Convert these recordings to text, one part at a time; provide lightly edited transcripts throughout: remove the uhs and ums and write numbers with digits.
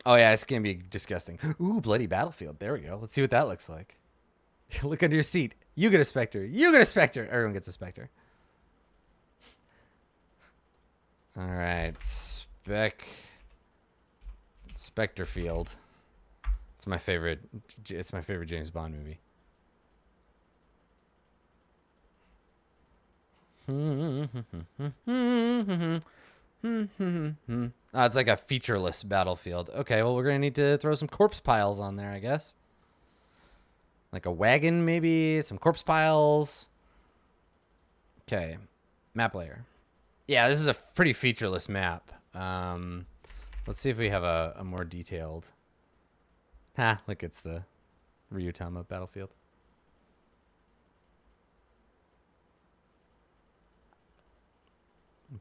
Oh yeah, it's gonna be disgusting. Ooh, bloody battlefield. There we go. Let's see what that looks like. Look under your seat. You get a specter. You get a specter. Everyone gets a specter. All right, Spectre Field. It's my favorite. It's my favorite James Bond movie. It's like a featureless battlefield. Okay, well, we're gonna need to throw some corpse piles on there, I guess. Like a wagon, maybe some corpse piles. Okay, map layer. Yeah, this is a pretty featureless map. Let's see if we have a more detailed. Look, it's the Ryutama battlefield.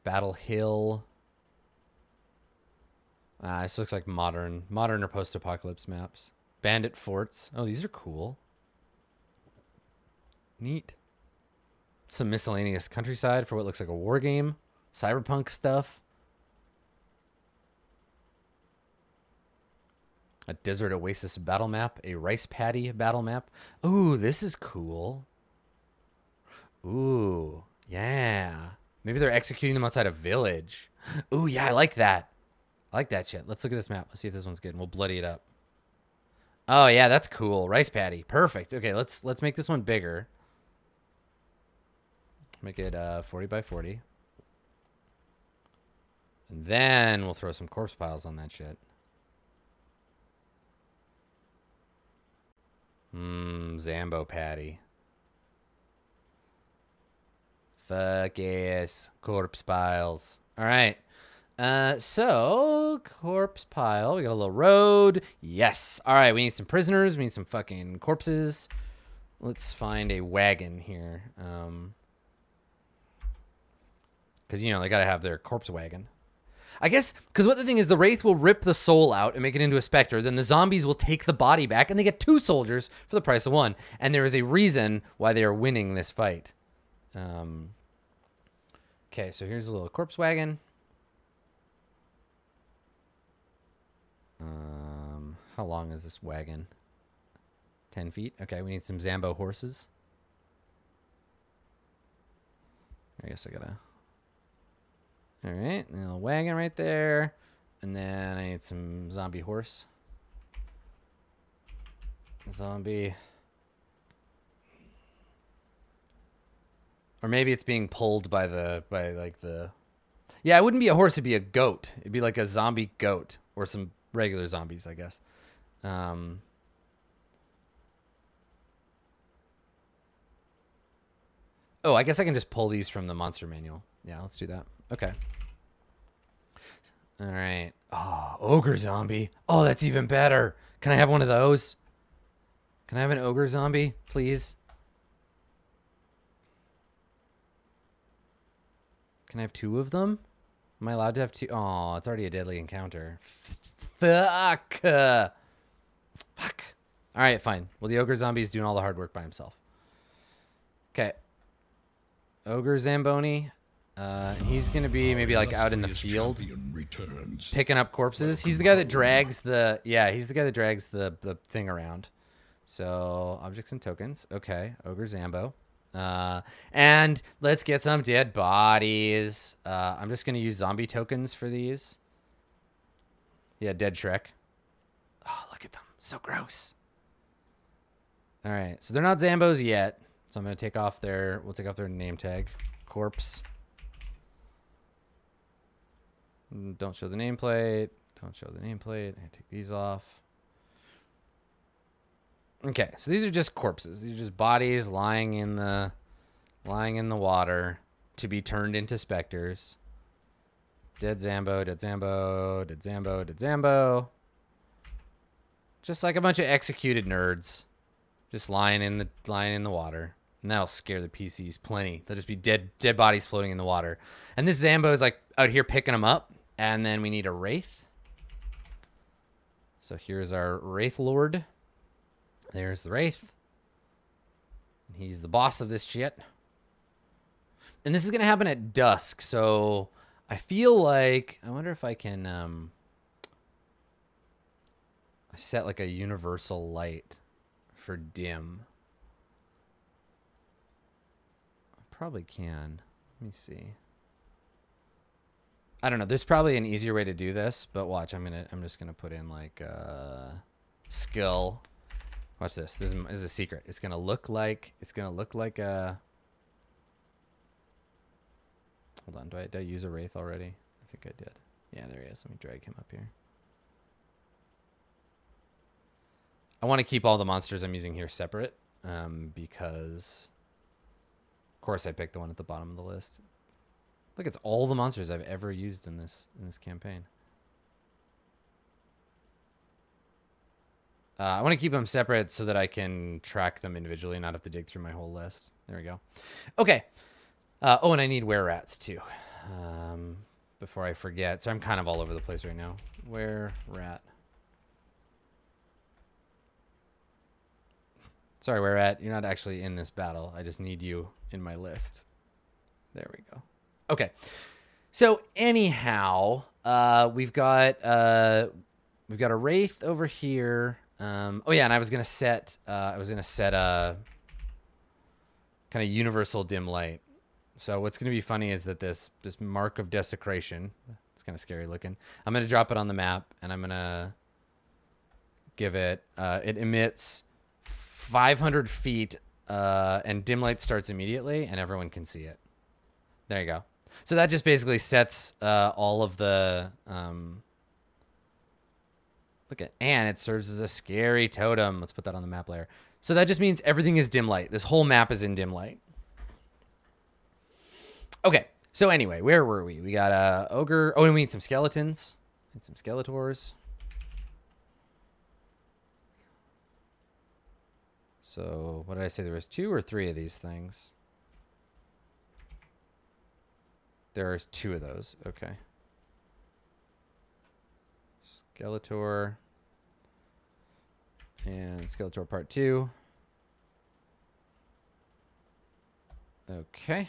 Battle Hill. This looks like modern or post-apocalypse maps. Bandit forts. Oh, these are cool. Neat. Some miscellaneous countryside for what looks like a war game. Cyberpunk stuff. A desert oasis battle map. A rice paddy battle map. Ooh, this is cool. Ooh, yeah. Maybe they're executing them outside a village. Ooh, yeah, I like that. I like that shit. Let's look at this map. Let's see if this one's good, and we'll bloody it up. Oh, yeah, that's cool. Rice paddy. Perfect. Okay, let's make this one bigger. Make it 40 by 40. And then we'll throw some corpse piles on that shit. Zambo patty. Fuck yes. Corpse piles. All right. So corpse pile. We got a little road. Yes. All right. We need some prisoners. We need some fucking corpses. Let's find a wagon here. Because, you know, they got to have their corpse wagon. I guess, because what the thing is, the Wraith will rip the soul out and make it into a Spectre. Then the zombies will take the body back, and they get 2 soldiers for the price of 1. And there is a reason why they are winning this fight. Okay, so here's a little corpse wagon. How long is this wagon? 10 feet? Okay, we need some Zambo horses. I guess I gotta... Alright, a little wagon right there. And then I need some zombie horse. Zombie. Or maybe it's being pulled by like the... Yeah, it wouldn't be a horse, it'd be a goat. It'd be like a zombie goat. Or some regular zombies, I guess. Oh, I guess I can just pull these from the monster manual. Yeah, let's do that. Okay. All right. Oh, ogre zombie. Oh, that's even better. Can I have one of those? Can I have an ogre zombie, please? Can I have 2 of them? Am I allowed to have 2? Oh, it's already a deadly encounter. Fuck. Fuck. All right, fine. Well, the ogre zombie is doing all the hard work by himself. Okay. Ogre Zamboni. He's gonna be maybe like out in the field, picking up corpses. He's the guy that drags the he's the guy that drags the thing around. So objects and tokens. Okay, Ogre Zambo. And let's get some dead bodies. I'm just gonna use zombie tokens for these. Yeah, dead Shrek. Oh, look at them, so gross. All right, so they're not Zambos yet. So I'm gonna take off their. We'll take off their name tag. Corpse. Don't show the nameplate. Don't show the nameplate. I take these off. Okay, so these are just corpses. These are just bodies lying in the water to be turned into specters. Dead Zambo, dead Zambo, dead Zambo, dead Zambo. Just like a bunch of executed nerds, just lying in the water. And that'll scare the PCs plenty. There'll just be dead bodies floating in the water. And this Zambo is like out here picking them up. And then we need a Wraith. So here's our Wraith Lord. There's the Wraith. He's the boss of this shit. And this is going to happen at dusk. So I feel like... I wonder if I can... I set like a universal light for dim. I probably can. Let me see. I don't know. There's probably an easier way to do this, but watch. I'm just gonna put in like skill. Watch this. This is a secret. It's gonna look like a. Hold on. Did I use a wraith already? I think I did. Yeah, there he is. Let me drag him up here. I want to keep all the monsters I'm using here separate, because, of course, I picked the one at the bottom of the list. Look, it's all the monsters I've ever used in this campaign. I want to keep them separate so that I can track them individually and not have to dig through my whole list. There we go. Okay. Oh, and I need were-rats too. Before I forget. So I'm kind of all over the place right now. Were-rat. Sorry, were-rat. You're not actually in this battle. I just need you in my list. There we go. Okay. So anyhow, we've got a wraith over here. Oh yeah, and I was gonna set a kind of universal dim light. So what's gonna be funny is that this mark of desecration, it's kind of scary looking. I'm gonna drop it on the map, and I'm gonna give it. It emits 500 feet, and dim light starts immediately, and everyone can see it. There you go. So that just basically sets all of the look at, and it serves as a scary totem. Let's put that on the map layer. So that just means everything is dim light. This whole map is in dim light. Okay. So anyway, where were we? We got a ogre. Oh, and we need some skeletons and some skeletors. So what did I say? There was 2 or 3 of these things. There's 2 of those. Okay. Skeletor. And Skeletor Part 2. Okay.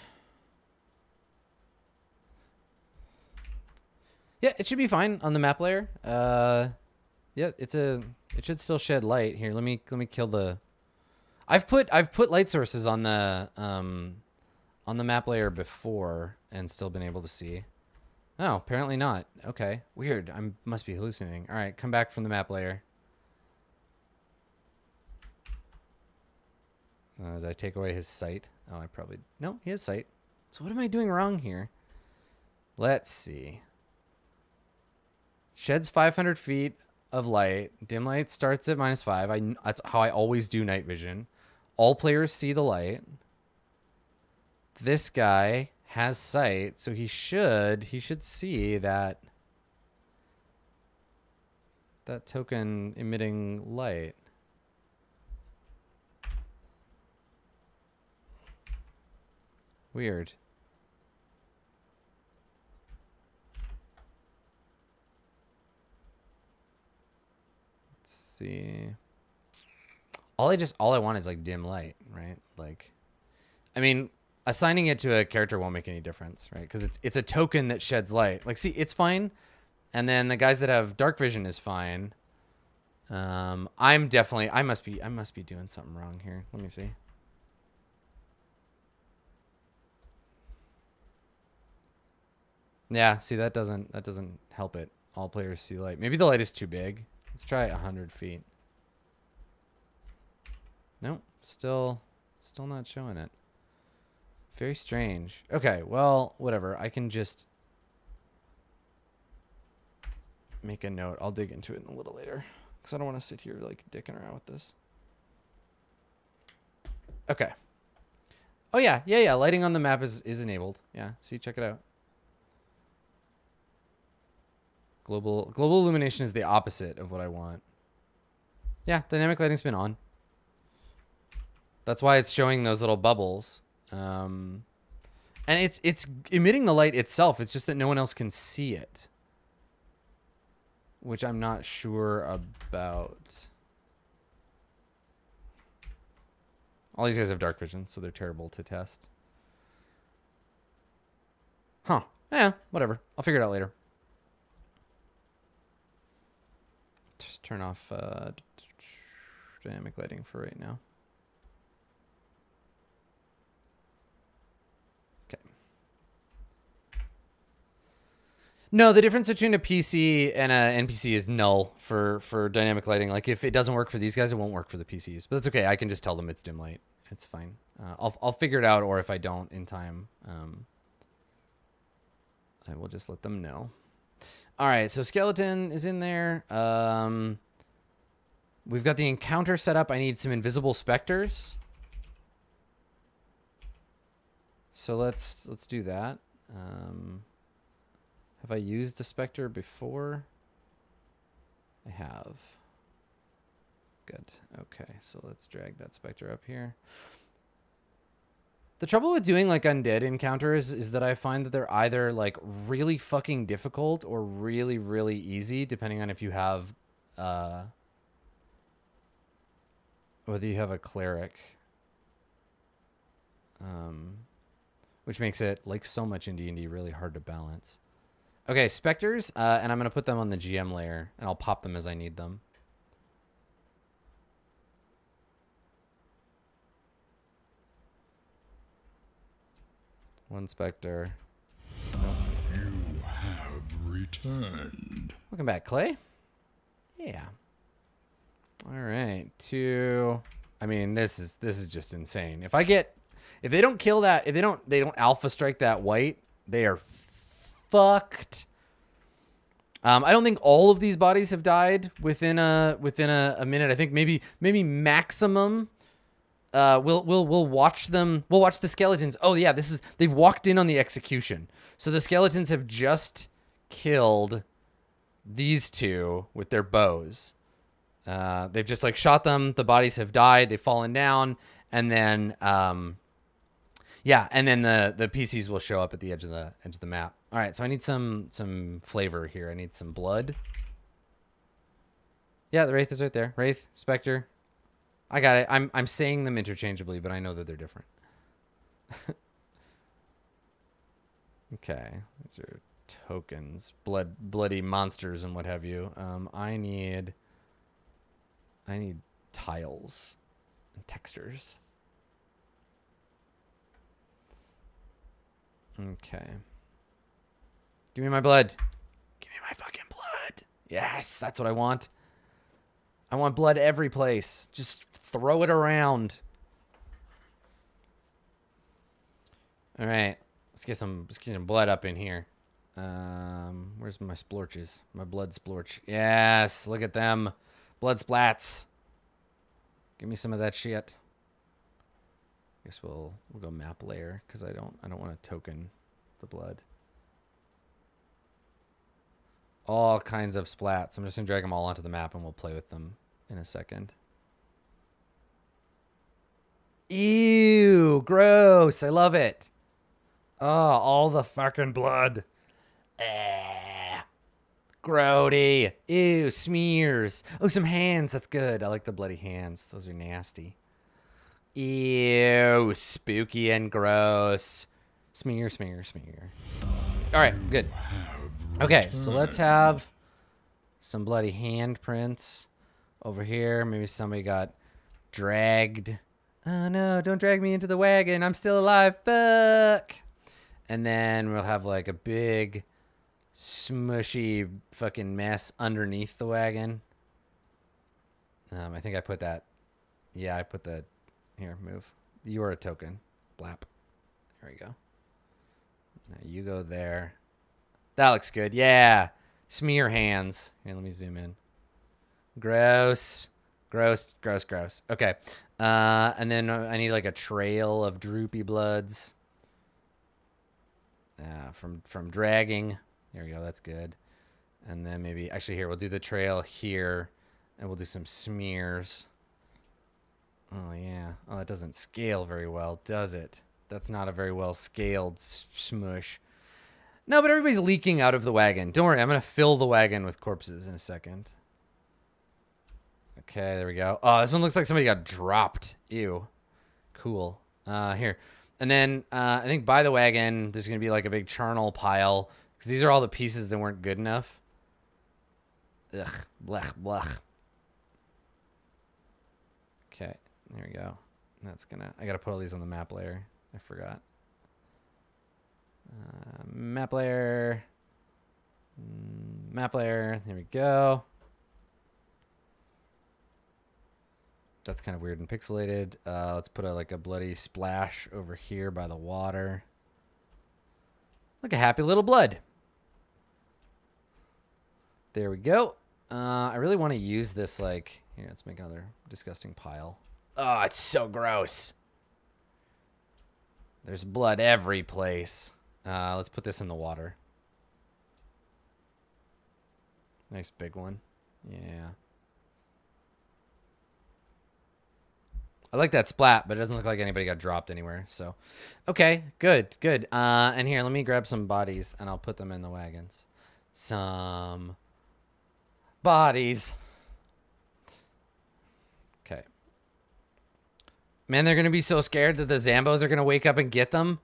Yeah, it should be fine on the map layer. Yeah, it should still shed light. Here, let me kill the. I've put light sources on the map layer before and still been able to see. Oh, apparently not. Okay, weird. I must be hallucinating. All right, come back from the map layer. Did I take away his sight? Oh, I probably... No, he has sight. So what am I doing wrong here? Let's see. Sheds 500 feet of light. Dim light starts at -5. That's how I always do night vision. All players see the light. This guy has sight, so he should see that token emitting light. Weird. Let's see. All I want is like dim light, right? Like, I mean, assigning it to a character won't make any difference, right? Because it's a token that sheds light. Like, see, it's fine, and then the guys that have dark vision is fine. I must be doing something wrong here. Let me see. Yeah, see, that doesn't help it. All players see light. Maybe the light is too big. Let's try 100 feet. Nope, still not showing it. Very strange. Okay, well, whatever. I can just make a note. I'll dig into it a little later because I don't want to sit here like dicking around with this. Okay. Oh yeah. Lighting on the map is enabled. Yeah. See, check it out. Global illumination is the opposite of what I want. Yeah, dynamic lighting's been on. That's why it's showing those little bubbles. And it's emitting the light itself. It's just that no one else can see it, which I'm not sure about. All these guys have dark vision, so they're terrible to test. Huh. Yeah, whatever. I'll figure it out later. Just turn off dynamic lighting for right now. Okay. No, the difference between a PC and a NPC is null for dynamic lighting. Like if it doesn't work for these guys, it won't work for the PCs. But that's okay. I can just tell them it's dim light. It's fine. I'll figure it out, or if I don't in time, I will just let them know. All right, so skeleton is in there. We've got the encounter set up. I need some invisible specters. So let's do that. Have I used a specter before? I have. Good. Okay, so let's drag that specter up here. The trouble with doing like undead encounters is that I find that they're either like really fucking difficult or really, really easy, depending on if you have whether you have a cleric. Which makes it, like so much in D&D, really hard to balance. Okay, specters, and I'm going to put them on the GM layer, and I'll pop them as I need them. One specter. You have returned. Welcome back, Clay. Yeah. All right, two. I mean, this is just insane. If they don't kill that, if they don't alpha strike that white, they are fucked. I don't think all of these bodies have died within a minute. I think maybe maximum. We'll watch them. We'll watch the skeletons. Oh yeah, they've walked in on the execution. So the skeletons have just killed these two with their bows. They've just like shot them. The bodies have died. They've fallen down, and then yeah, and then the PCs will show up at the edge of the map. All right, so I need some flavor here. I need some blood. Yeah, the Wraith is right there. Wraith, Spectre. I got it. I'm saying them interchangeably, but I know that they're different. Okay, these are tokens, bloody monsters and what have you. I need tiles and textures. Okay. Give me my blood. Give me my fucking blood. Yes, that's what I want. I want blood every place. Just throw it around. All right. Let's get some blood up in here. Where's my splorches? My blood splorch. Yes, look at them. Blood splats. Give me some of that shit. Guess we'll go map layer because I don't want to token the blood. All kinds of splats. I'm just gonna drag them all onto the map and we'll play with them in a second. Ew, gross. I love it. Oh, all the fucking blood. Grody. Ew, smears. Oh, some hands. That's good. I like the bloody hands. Those are nasty. Ew, spooky and gross. Smear, smear, smear. All right, good. Okay, so let's have some bloody handprints over here. Maybe somebody got dragged. Oh no, don't drag me into the wagon. I'm still alive. Fuck. And then we'll have like a big smushy fucking mess underneath the wagon. I think I put that. Yeah, I put that. Here, move. You are a token. Blap. There we go. Now you go there. That looks good. Yeah. Smear hands. Here, let me zoom in. Gross. Gross, gross, gross. Okay. And then I need like a trail of droopy bloods. From dragging. There we go. That's good. And then maybe, actually here, we'll do the trail here. And we'll do some smears. Oh, yeah. Oh, that doesn't scale very well, does it? That's not a very well scaled smush. No, but everybody's leaking out of the wagon. Don't worry, I'm going to fill the wagon with corpses in a second. Okay, there we go. Oh, this one looks like somebody got dropped. Ew. Cool. Here. And then I think by the wagon, there's going to be like a big charnel pile. Because these are all the pieces that weren't good enough. Ugh. Blech, blech. There we go. That's gonna... I gotta put all these on the map layer. I forgot. Map layer. Map layer. There we go. That's kind of weird and pixelated. Let's put like a bloody splash over here by the water. Like a happy little blood. There we go. I really want to use this like... Here, let's make another disgusting pile. Oh, it's so gross. There's blood every place. Let's put this in the water. Nice big one. Yeah. I like that splat, but it doesn't look like anybody got dropped anywhere. So, okay, good, good. And here, let me grab some bodies, and I'll put them in the wagons. Some bodies. Okay. Man, they're going to be so scared that the Zambos are going to wake up and get them.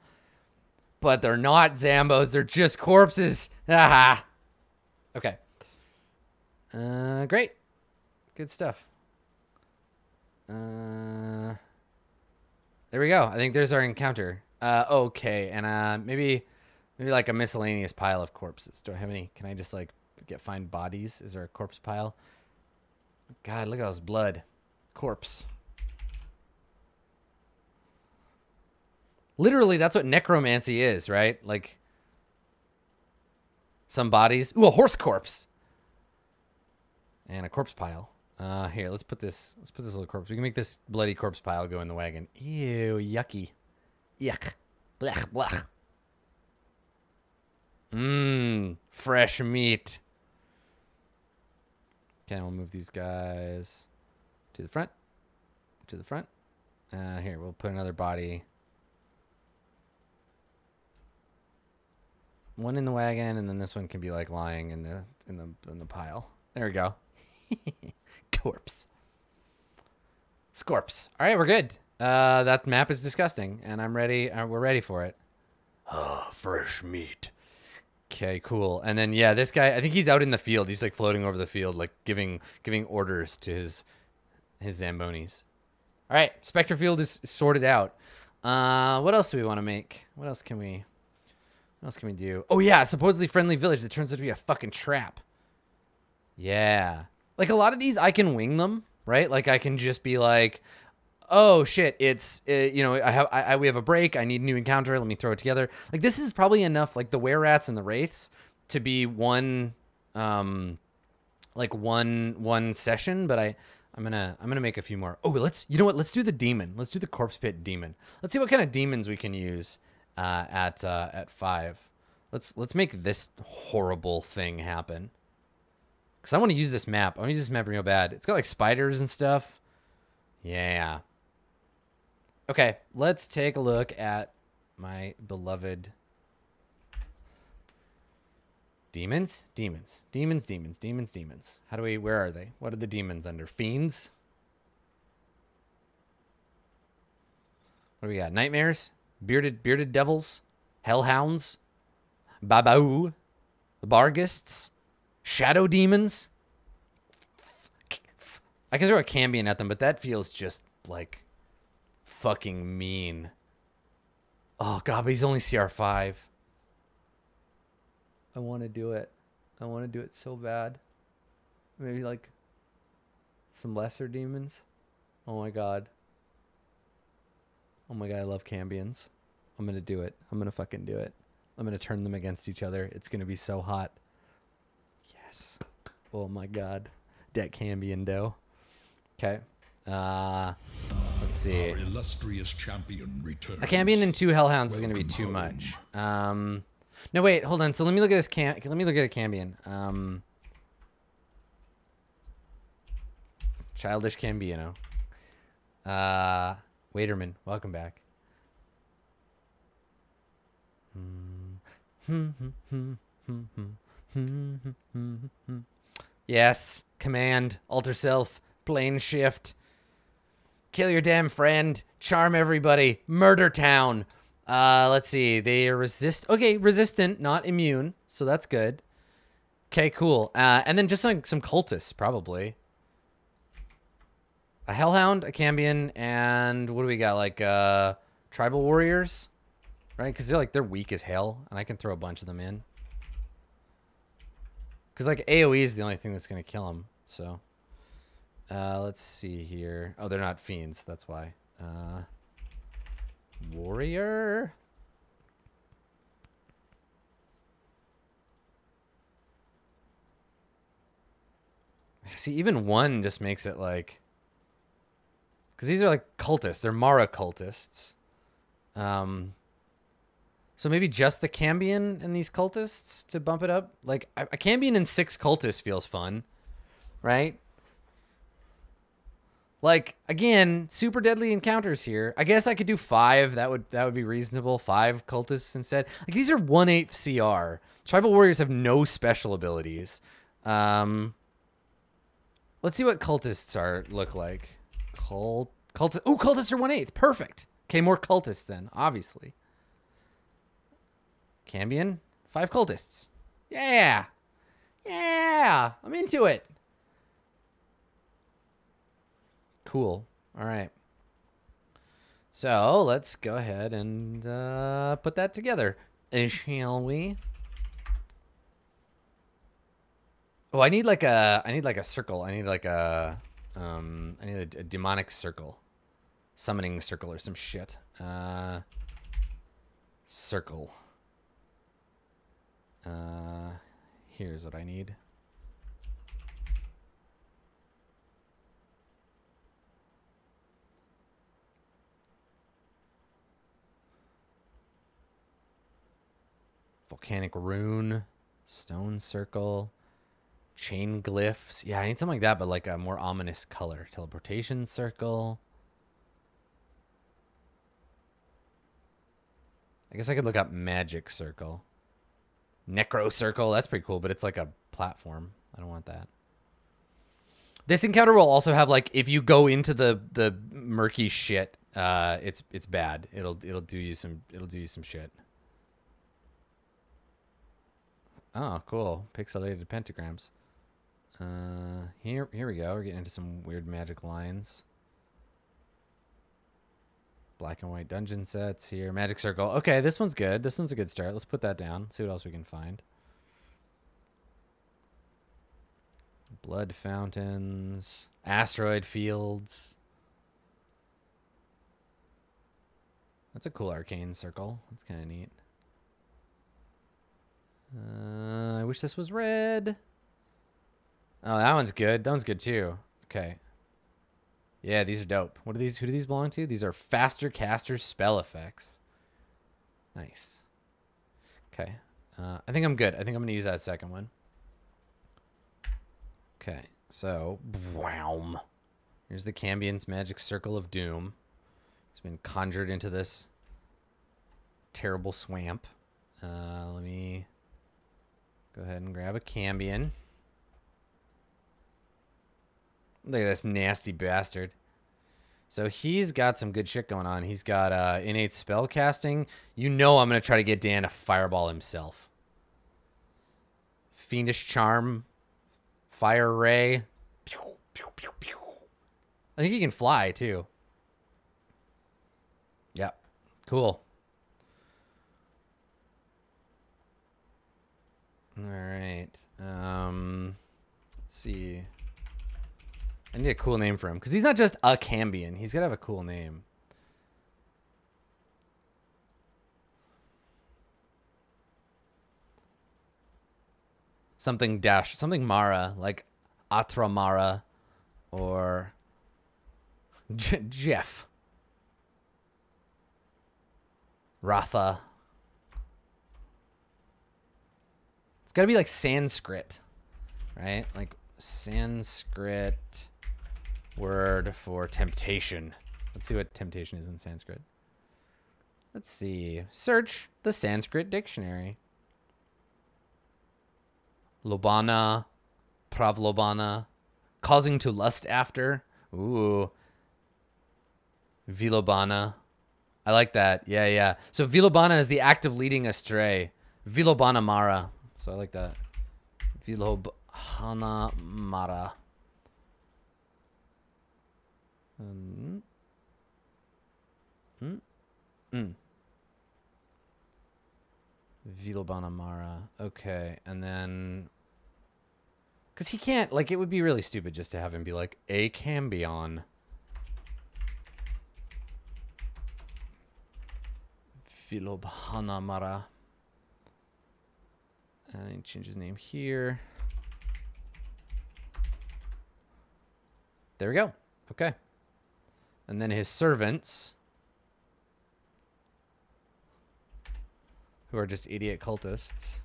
But they're not Zambos. They're just corpses. Ah. Okay. Great. Good stuff. There we go. I think there's our encounter. Okay. And maybe like a miscellaneous pile of corpses. Do I have any? Can I just like find bodies? Is there a corpse pile? God, look at all this blood. Corpse. Literally, that's what necromancy is, right? Like, some bodies. Ooh, a horse corpse. And a corpse pile. Here, let's put this little corpse. We can make this bloody corpse pile go in the wagon. Ew, yucky. Yuck. Blech, blech. Mmm, fresh meat. Okay, we'll move these guys to the front. To the front. Here, we'll put another body. One in the wagon, and then this one can be like lying in the pile. There we go. Corpse. Scorps. All right, we're good. That map is disgusting, and I'm ready. We're ready for it. Oh, fresh meat. Okay, cool. And then yeah, this guy, I think he's out in the field. He's like floating over the field, like giving orders to his Zambonis. All right, Spectre Field is sorted out. What else do we want to make? What else can we do? Oh yeah, supposedly friendly village that turns out to be a fucking trap. Yeah. Like a lot of these, I can wing them, right? Like I can just be like, oh shit, it's you know, we have a break. I need a new encounter. Let me throw it together. Like this is probably enough. Like the were-rats and the wraiths to be one, like one session. But I'm gonna make a few more. Oh, you know what? Let's do the demon. Let's do the corpse pit demon. Let's see what kind of demons we can use at 5. Let's make this horrible thing happen. Because I want to use this map. I want to use this map real bad. It's got like spiders and stuff. Yeah. Okay, let's take a look at my beloved demons. Demons. How do where are they? What are the demons under? Fiends? What do we got? Nightmares? Bearded devils? Hellhounds? Babau? Bargists? Shadow demons? I can throw a Cambion at them, but that feels just like fucking mean. Oh god, but he's only CR5. I want to do it. I want to do it so bad. Maybe like some lesser demons. Oh my god. Oh my god, I love Cambions. I'm gonna do it. I'm gonna fucking do it. I'm gonna turn them against each other. It's gonna be so hot. Yes. Oh my god. Dat Cambion dough. Okay. Let's see. Our illustrious champion returns. A Cambion and 2 Hellhounds is gonna be too much. No wait, hold on. So let me look at this let me look at a Cambion. Childish Cambiano. Waiterman, welcome back. Yes, command, alter self, plane shift, kill your damn friend, charm everybody, murder town. Let's see, they are resistant, not immune, so that's good. Okay, cool. And then just like some cultists, probably. A Hellhound, a Cambion, and what do we got? Like Tribal Warriors, right? Because they're weak as hell, and I can throw a bunch of them in. Because like AoE is the only thing that's gonna kill them. So let's see here. Oh, they're not fiends. That's why. Warrior. See, even one just makes it like... Because these are like cultists. They're Mara cultists. So maybe just the Cambion and these cultists to bump it up? Like, a Cambion and 6 cultists feels fun. Right? Like, again, super deadly encounters here. I guess I could do 5. That would be reasonable. 5 cultists instead. Like, these are 1/8 CR. Tribal Warriors have no special abilities. Let's see what cultists look like. Ooh, cultists are 1/8. Perfect. Okay, more cultists then, obviously. Cambion, 5 cultists. Yeah. Yeah. I'm into it. Cool. All right. So let's go ahead and put that together, shall we? Oh, I need like a circle. I need like a demonic circle, summoning circle or some shit. Circle. Here's what I need. Volcanic rune, stone circle. Chain glyphs. Yeah, I need something like that, but like a more ominous color. Teleportation circle. I guess I could look up magic circle. Necro circle. That's pretty cool, but it's like a platform. I don't want that. This encounter will also have like, if you go into the murky shit, it's bad. It'll do you some shit. Oh, cool. Pixelated pentagrams. Here we go. We're getting into some weird magic lines. Black and white dungeon sets here. Magic circle. Okay, this one's good. This one's a good start. Let's put that down. See what else we can find. Blood fountains. Asteroid fields. That's a cool arcane circle. That's kind of neat. I wish this was red. Oh, that one's good. That one's good too. Okay. Yeah, these are dope. What are these? Who do these belong to? These are faster caster spell effects. Nice. Okay. I think I'm good. I think I'm going to use that second one. Okay. So, wham. Here's the Cambion's magic circle of doom. It's been conjured into this terrible swamp. Let me go ahead and grab a Cambion. Look at this nasty bastard. So he's got some good shit going on. He's got innate spell casting. You know I'm going to try to get Dan to fireball himself. Fiendish charm. Fire ray. Pew, pew, pew, pew. I think he can fly too. Yep. Cool. All right. Let's see. I need a cool name for him because he's not just a Cambion. He's gotta have a cool name. Something Mara, like Atra Mara, or Jeff. Ratha. It's gotta be like Sanskrit, right? Like Sanskrit word for temptation. Let's see what temptation is in Sanskrit. Let's see. Search the Sanskrit dictionary. Lobana, pravlobana, causing to lust after. Ooh. Vilobana. I like that. Yeah, yeah. So Vilobana is the act of leading astray. Vilobana Mara. So I like that. Vilobana Mara. Vilbanamara. Okay, and then... Because he can't... Like, it would be really stupid just to have him be like, a Cambion. Vilbanamara. And he change his name here. There we go. Okay. And then his servants, who are just idiot cultists.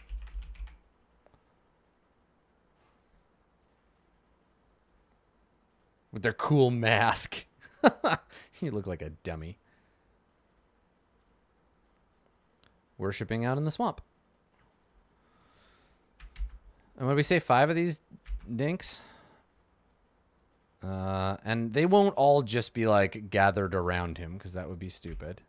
With their cool mask. You look like a dummy. Worshipping out in the swamp. And what did we say? 5 of these dinks? And they won't all just be like gathered around him, because that would be stupid.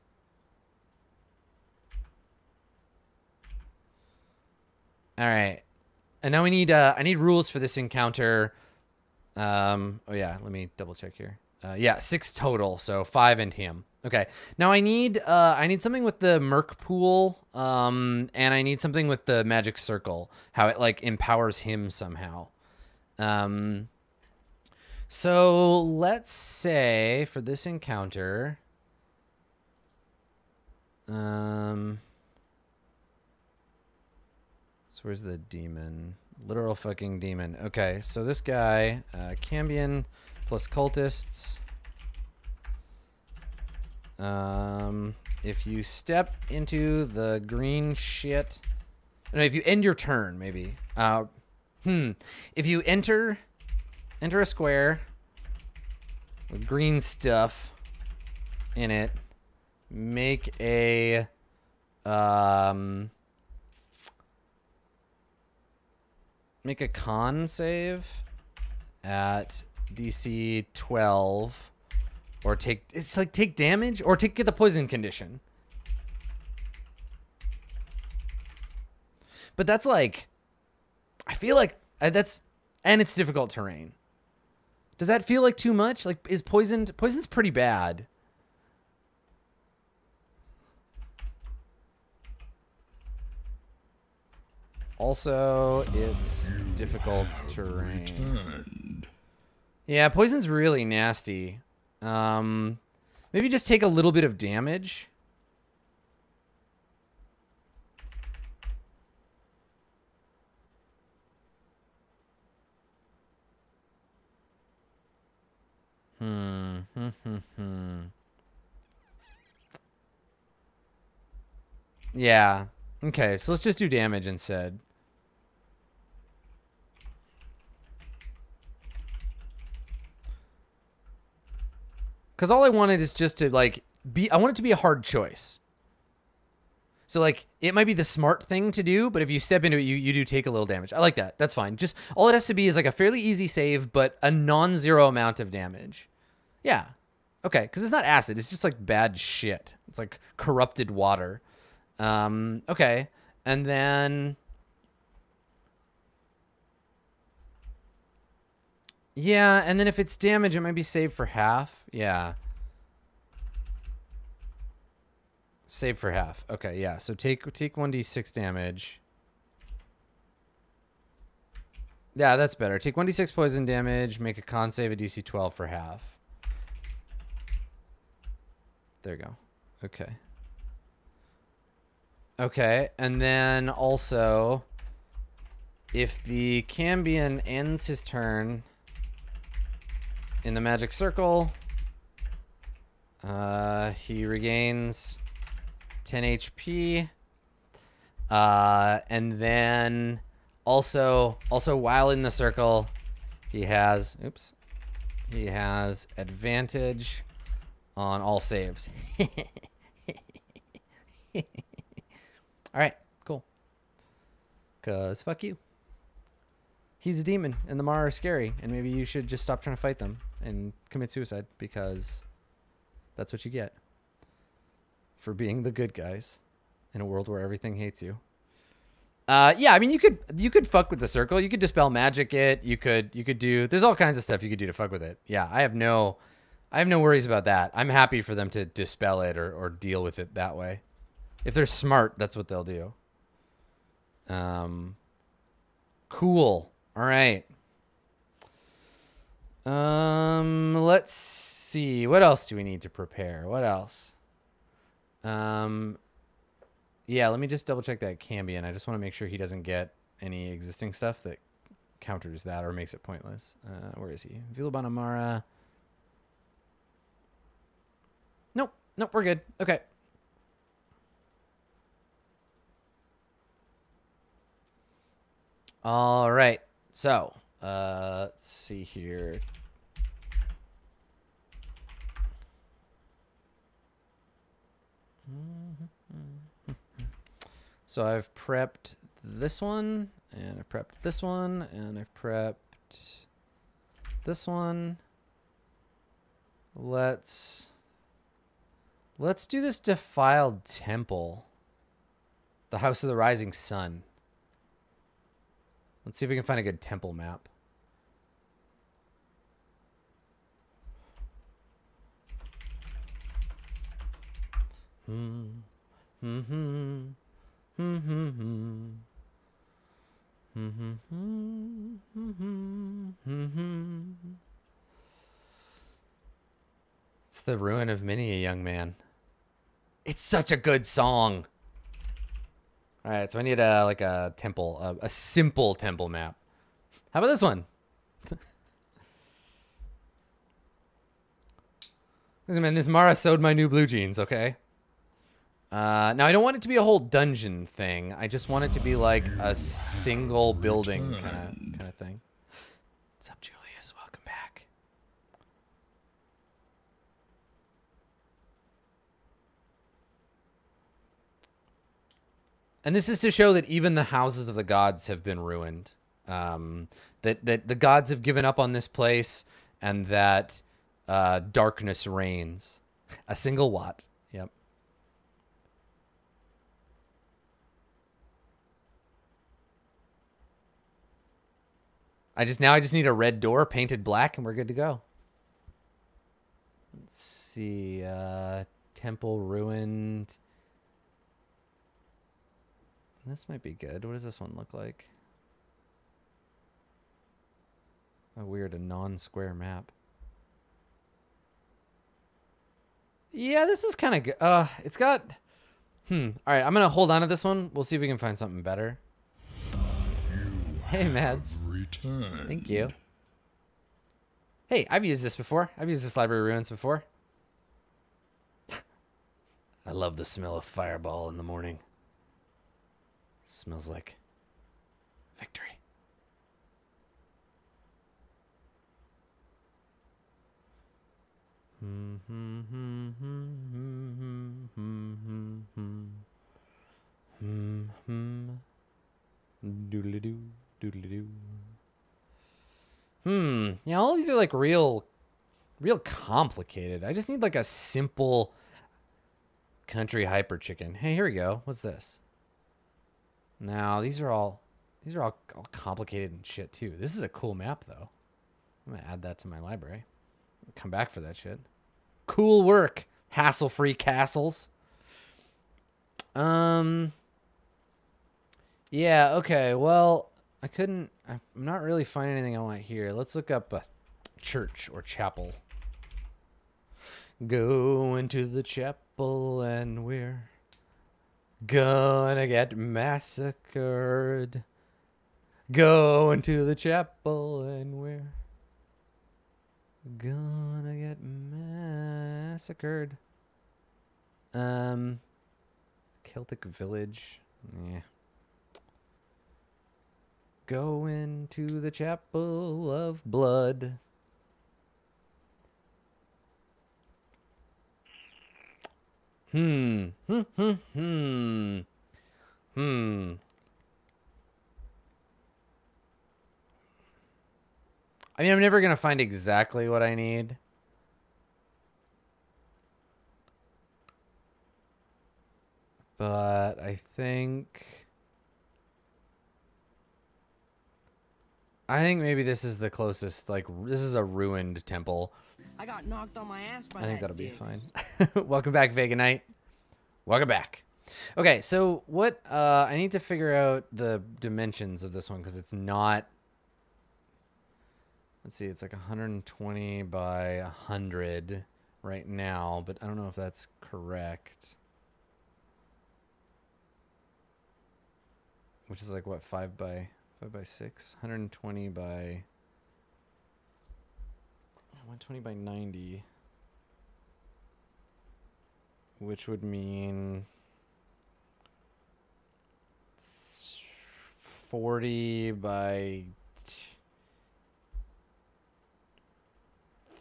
All right. And now we need I need rules for this encounter. Oh yeah, let me double check here. Yeah, 6 total, so 5 and him. Okay. Now I need something with the Merc pool, and I need something with the magic circle, how it like empowers him somehow. So let's say for this encounter, so where's the demon? Literal fucking demon. Okay, so this guy, Cambion plus cultists. If you step into the green shit, no, if you end your turn, maybe. If you enter a square with green stuff in it, make a con save at DC 12, or take damage, or get the poison condition. But that's like, I feel like that's, and it's difficult terrain. Does that feel like too much? Like, is poison's pretty bad. Also, it's difficult terrain. Yeah, poison's really nasty. Maybe just take a little bit of damage. Yeah. Okay, so let's just do damage instead. Because all I wanted is just to, like, I want it to be a hard choice. So, like, it might be the smart thing to do, but if you step into it, you do take a little damage. I like that. That's fine. Just, all it has to be is, like, a fairly easy save, but a non-zero amount of damage. Yeah. Okay, because it's not acid. It's just, like, bad shit. It's, like, corrupted water. Okay. And then... yeah, and then if it's damage, it might be saved for half. Yeah. Save for half. Okay, yeah. So take 1d6 damage. Yeah, that's better. Take 1d6 poison damage, make a con save at DC 12 for half. There you go. Okay. Okay, and then also, if the Cambion ends his turn in the magic circle, he regains 10 HP. And then also while in the circle, he has advantage on all saves. All right, cool. Cause fuck you. He's a demon, and the Mara are scary, and maybe you should just stop trying to fight them and commit suicide, because that's what you get for being the good guys in a world where everything hates you. Yeah, I mean, you could fuck with the circle. You could dispel magic it. You could do. There's all kinds of stuff you could do to fuck with it. Yeah, I have no I have no worries about that. I'm happy for them to dispel it or deal with it that way. If they're smart, that's what they'll do. Cool. All right. Let's see. What else do we need to prepare? What else? Yeah, let me just double check that Cambion. I just want to make sure he doesn't get any existing stuff that counters that or makes it pointless. Where is he? Vilabanamara. Nope. Nope, we're good. Okay. All right. So, let's see here. So I've prepped this one, and I've prepped this one, and I've prepped this one. Let's do this defiled temple. The House of the Rising Sun. Let's see if we can find a good temple map. It's the ruin of many a young man. It's such a good song. All right, so I need like a temple, a simple temple map. How about this one? Listen, man, this Mara sewed my new blue jeans, okay? Now, I don't want it to be a whole dungeon thing. I just want it to be like a single building kind of thing. What's up, Julius? Welcome back. And this is to show that even the houses of the gods have been ruined. That the gods have given up on this place, and that darkness reigns. A single watt. Yep. I just need a red door painted black, and we're good to go. Let's see. Temple ruined. This might be good. What does this one look like? A weird, a non-square map. Yeah, this is kind of good. It's got... All right, I'm going to hold on to this one. We'll see if we can find something better. Hey, Mads. Returned. Thank you. Hey, I've used this before. I've used this Library Ruins before. I love the smell of Fireball in the morning. Smells like victory. Doodly-doo, doodly-doo. Yeah, all these are like real complicated. I just need like a simple country hyper chicken. Hey, here we go. What's this? Now, these are all complicated and shit too. This is a cool map though. I'm gonna add that to my library. Come back for that shit. Cool work. Hassle-free castles. Yeah, okay. Well, I'm not really finding anything I want here. Let's look up a church or chapel. Go into the chapel and we're gonna get massacred. Go into the chapel and we're gonna get massacred. Celtic village. Yeah. Go into the chapel of blood. I mean, I'm never going to find exactly what I need. But I think... I think maybe this is the closest. Like, this is a ruined temple. I got knocked on my ass by I think that that'll be dick. fine. Welcome back, Vega Knight. Welcome back. Okay, so what... I need to figure out the dimensions of this one because it's not... Let's see, it's like 120 by 100 right now, but I don't know if that's correct. Which is like, what, 5 by 6? 120 by... 120 by 90. Which would mean... 40 by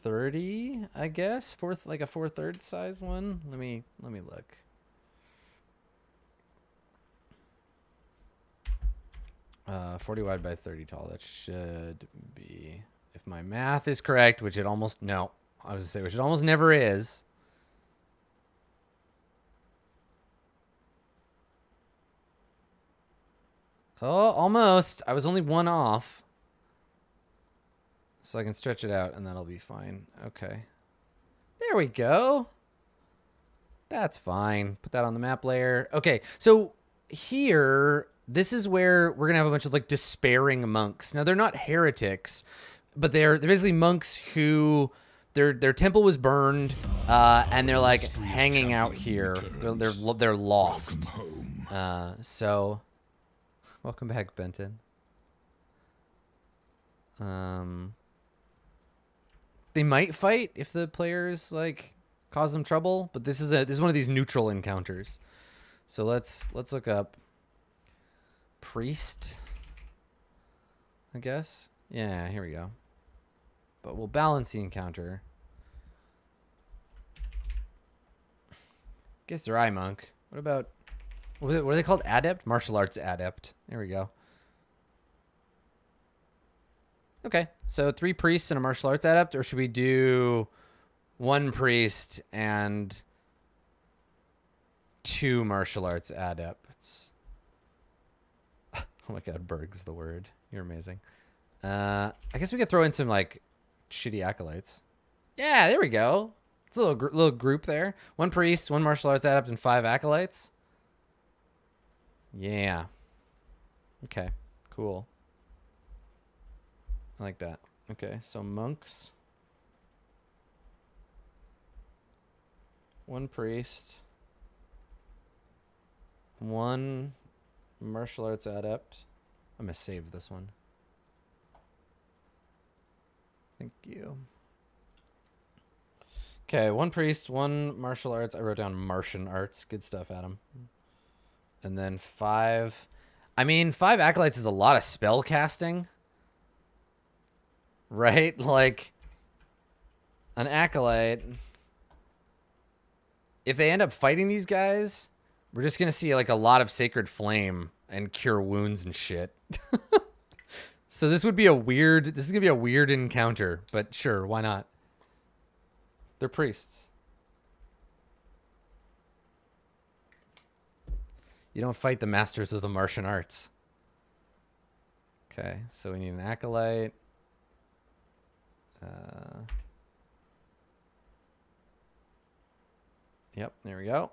30, I guess. Like a 4/3 size one. Let me look. Uh, 40 wide by 30 tall. That should be, if my math is correct, which it almost no. I was gonna say which it almost never is. Oh, almost. I was only one off. So I can stretch it out and that'll be fine. Okay. There we go. That's fine. Put that on the map layer. Okay, so here, this is where we're gonna have a bunch of like despairing monks. Now they're not heretics, but they're basically monks who their temple was burned, and they're like hanging out here. They're lost. So welcome back, Benton. They might fight if the players like cause them trouble, but this is one of these neutral encounters. So let's look up priest, I guess. Yeah, here we go. But we'll balance the encounter. Guess they're eye monk. What about what are they called? Adept? Martial arts adept. There we go. Okay, so 3 priests and a martial arts adept, or should we do 1 priest and 2 martial arts adepts? Oh my god, Berg's the word. You're amazing. I guess we could throw in some like shitty acolytes. Yeah, there we go. It's a little group there. 1 priest, 1 martial arts adept, and 5 acolytes. Yeah. Okay, cool. I like that. Okay, so monks. 1 priest. 1 martial arts adept. I'm gonna save this one. Thank you. Okay, 1 priest, 1 martial arts. I wrote down Martian arts. Good stuff, Adam. And then 5. I mean, 5 acolytes is a lot of spell casting. Right? Like, an acolyte. If they end up fighting these guys, we're just going to see, like, a lot of sacred flame and cure wounds and shit. So this would be a weird... This is going to be a weird encounter, but sure, why not? They're priests. You don't fight the masters of the Martian arts. Okay, so we need an acolyte. Yep, there we go.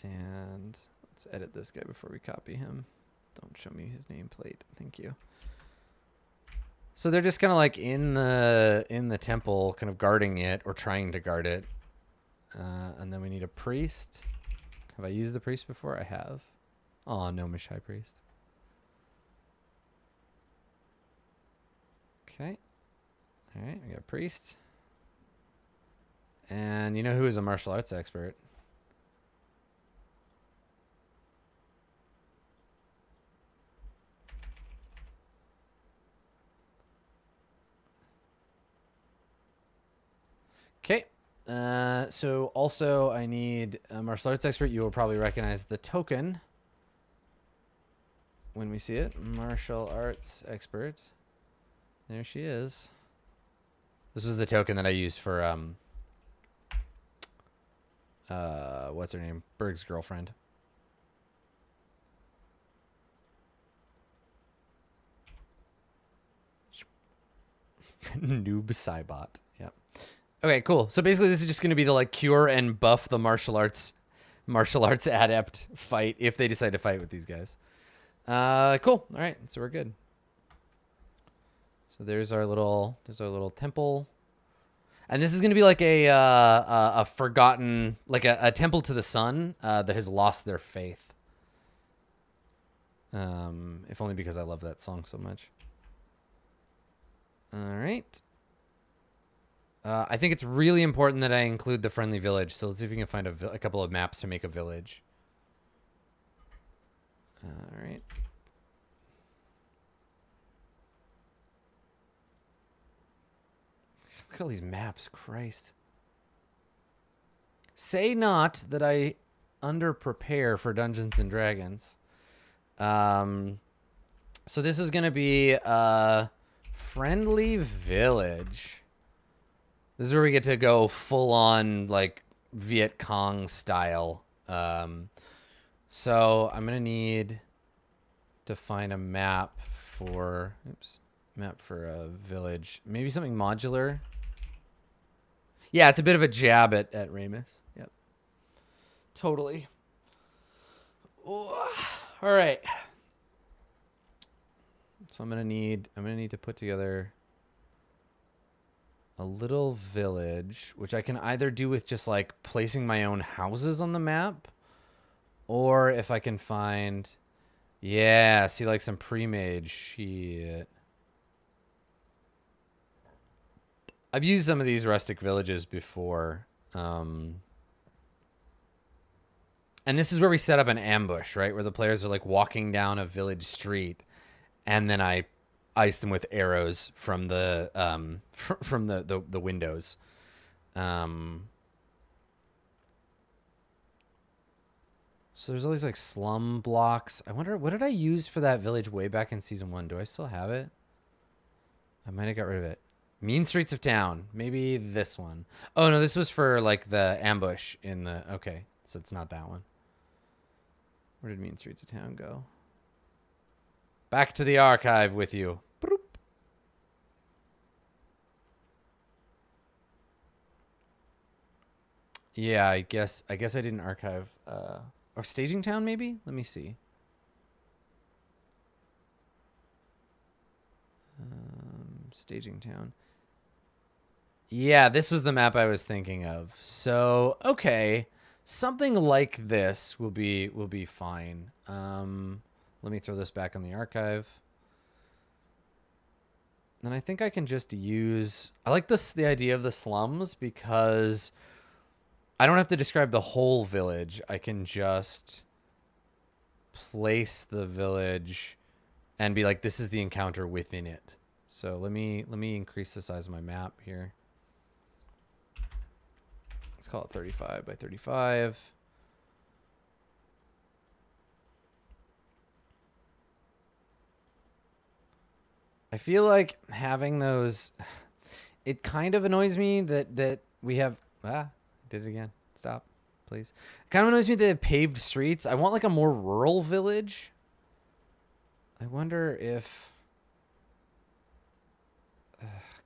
And let's edit this guy before we copy him. Don't show me his nameplate. Thank you. So they're just kind of like in the temple, kind of guarding it or trying to guard it. And then we need a priest. Have I used the priest before? I have. Oh, no, Mish High Priest. Okay. All right, we got a priest. And you know who is a martial arts expert? Okay. So also I need a martial arts expert. You will probably recognize the token when we see it. Martial arts expert. There she is. This was the token that I used for what's her name? Berg's girlfriend. Noob Cybot. Yep. Okay, cool. So basically this is just going to be the like cure and buff the martial arts adept fight if they decide to fight with these guys. Cool. All right. So we're good. So there's our little temple. And this is going to be like a forgotten, like a temple to the sun that has lost their faith. If only because I love that song so much. All right. I think it's really important that I include the friendly village. So let's see if we can find a couple of maps to make a village. All right. Look at all these maps. Christ. Say not that I underprepare for Dungeons and Dragons. So this is going to be a friendly village. This is where we get to go full on like Viet Cong style. So I'm going to need to find a map for, a village. Maybe something modular. Yeah, it's a bit of a jab at Ramus. Yep. Totally. All right. So I'm gonna need to put together a little village, which I can either do with just like placing my own houses on the map, or if I can find, yeah, see like some pre-made shit. I've used some of these rustic villages before. And this is where we set up an ambush, right? Where the players are like walking down a village street, and then I ice them with arrows from the the windows. So there's all these like slum blocks. I wonder, what did I use for that village way back in season 1? Do I still have it? I might have got rid of it. Mean Streets of Town. Maybe this one. Oh no, this was for like the ambush in the, okay. So it's not that one. Where did Mean Streets of Town go? Back to the archive with you. Broop. Yeah, I guess I didn't archive or Staging Town maybe? Let me see. Staging Town. Yeah, this was the map I was thinking of. So, okay. Something like this will be fine. Let me throw this back on the archive. And I think I can just use, I like the idea of the slums because I don't have to describe the whole village. I can just place the village and be like, this is the encounter within it. So let me increase the size of my map here. Let's call it 35 by 35. I feel like having those, it kind of annoys me that we have, did it again. Stop, please. It kind of annoys me that they have paved streets. I want like a more rural village. I wonder if,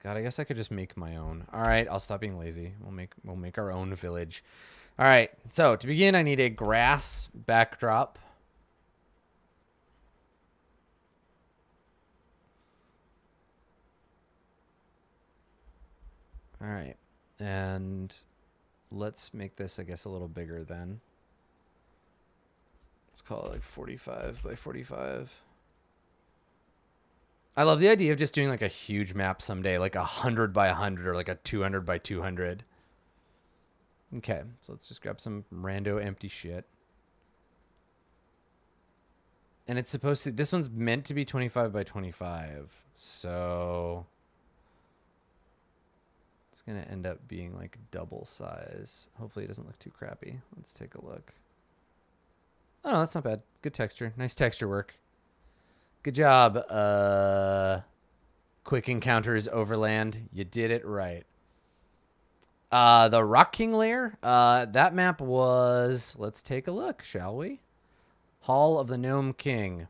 God, I guess I could just make my own. All right, I'll stop being lazy. We'll make our own village. All right, so to begin, I need a grass backdrop. All right, and let's make this, I guess, a little bigger then. Let's call it like 45 by 45. I love the idea of just doing like a huge map someday, like 100 by 100 or like a 200 by 200. Okay, so let's just grab some rando empty shit. And it's supposed to, this one's meant to be 25 by 25. So it's going to end up being like double size. Hopefully it doesn't look too crappy. Let's take a look. Oh, no, that's not bad. Good texture. Nice texture work. Good job, Quick Encounters Overland. You did it right. The Rock King lair, that map was, let's take a look, shall we? Hall of the Gnome King.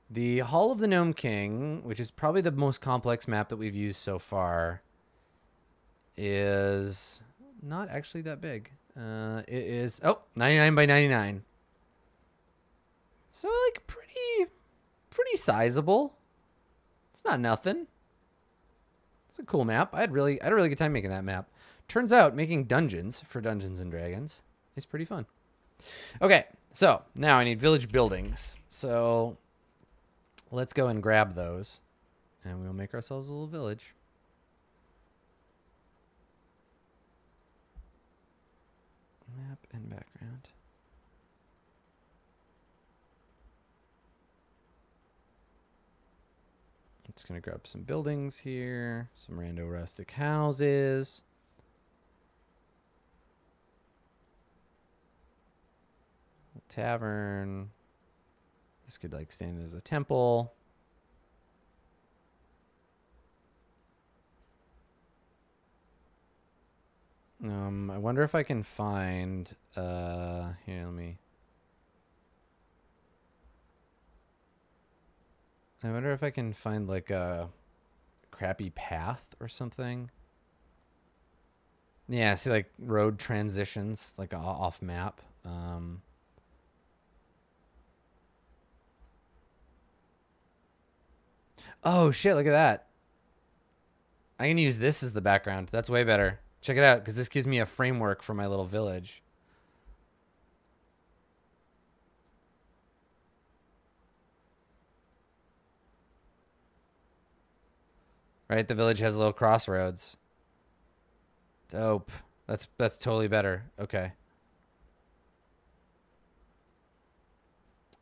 The Hall of the Gnome King, which is probably the most complex map that we've used so far, is not actually that big. It is, 99 by 99. So like pretty sizable. It's not nothing. It's a cool map. I had a really good time making that map. Turns out making dungeons for Dungeons and Dragons is pretty fun. Okay, so now I need village buildings. So let's go and grab those, and we'll make ourselves a little village. Map and background. I'm just gonna grab some buildings here, some rando rustic houses. Tavern. This could like stand as a temple. I wonder if I can find here, let me. I wonder if I can find like a crappy path or something. Yeah, see like road transitions like off map. Oh shit, look at that. I can use this as the background. That's way better. Check it out, because this gives me a framework for my little village. Right, the village has little crossroads. Dope. That's totally better. Okay.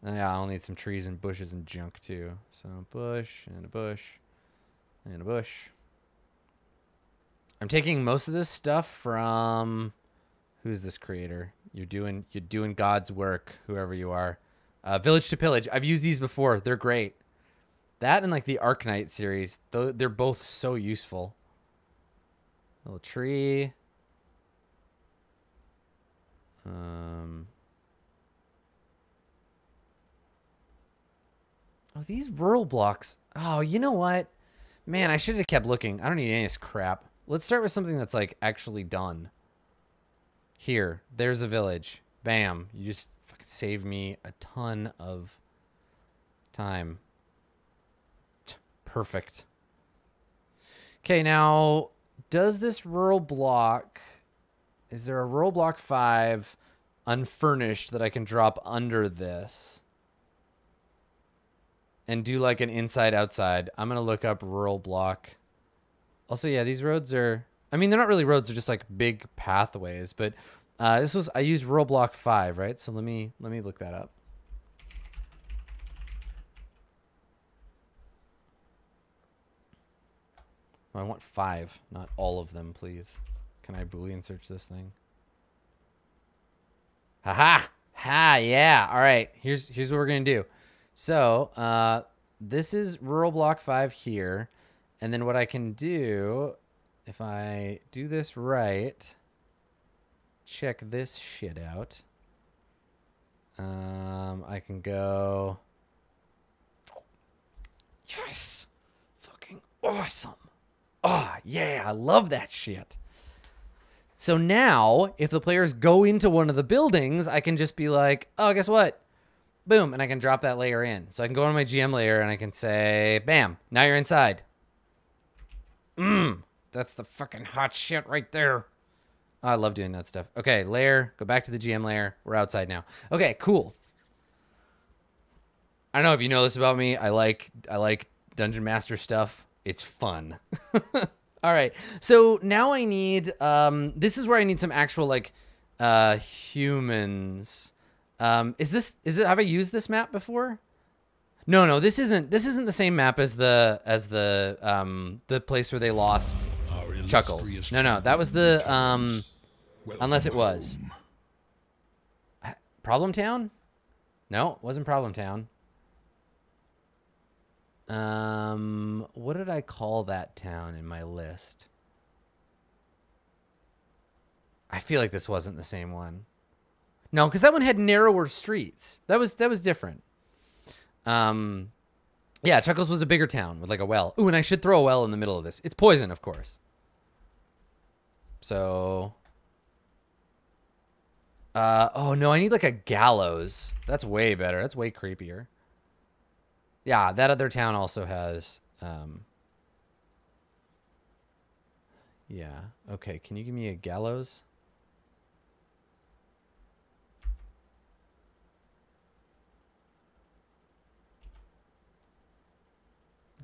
Yeah, I'll need some trees and bushes and junk too. So bush and a bush and a bush. I'm taking most of this stuff from, who's this creator? You're doing God's work, whoever you are. Village to Pillage. I've used these before. They're great. That and like the Arknight series, they're both so useful. Little tree. Oh, these rural blocks. Oh, you know what? Man, I should have kept looking. I don't need any of this crap. Let's start with something that's like actually done. Here, there's a village. Bam. You just fucking saved me a ton of time. Perfect. Okay, now, does this rural block... Is there a rural block 5 unfurnished that I can drop under this? And do like an inside-outside. I'm going to look up rural block. Also, yeah, these roads are... I mean, they're not really roads. They're just like big pathways. But I used rural block 5, right? So let me look that up. Oh, I want 5, not all of them, please. Can I Boolean search this thing? Haha! Ha! Yeah! All right. Here's what we're gonna do. So this is rural block 5 here, and then what I can do, if I do this right, check this shit out. I can go. Yes! Fucking awesome! Oh, yeah, I love that shit. So now, if the players go into one of the buildings, I can just be like, oh, guess what? Boom, and I can drop that layer in. So I can go on my GM layer and I can say, bam, now you're inside. That's the fucking hot shit right there. Oh, I love doing that stuff. Okay, layer, go back to the GM layer. We're outside now. Okay, cool. I don't know if you know this about me. I like Dungeon Master stuff. It's fun. All right. So now I need, this is where I need some actual like, humans. Have I used this map before? No, this isn't the same map as the place where they lost Chuckles. No, that was the, unless it was. Problem Town? No, it wasn't Problem Town. What did I call that town in my list? I feel like this wasn't the same one. No, because that one had narrower streets. That was different. Yeah, Chuckles was a bigger town with like a well. Ooh, and I should throw a well in the middle of this. It's poison, of course. So... oh no, I need like a gallows. That's way better. That's way creepier. Yeah, that other town also has, yeah. Okay, can you give me a gallows?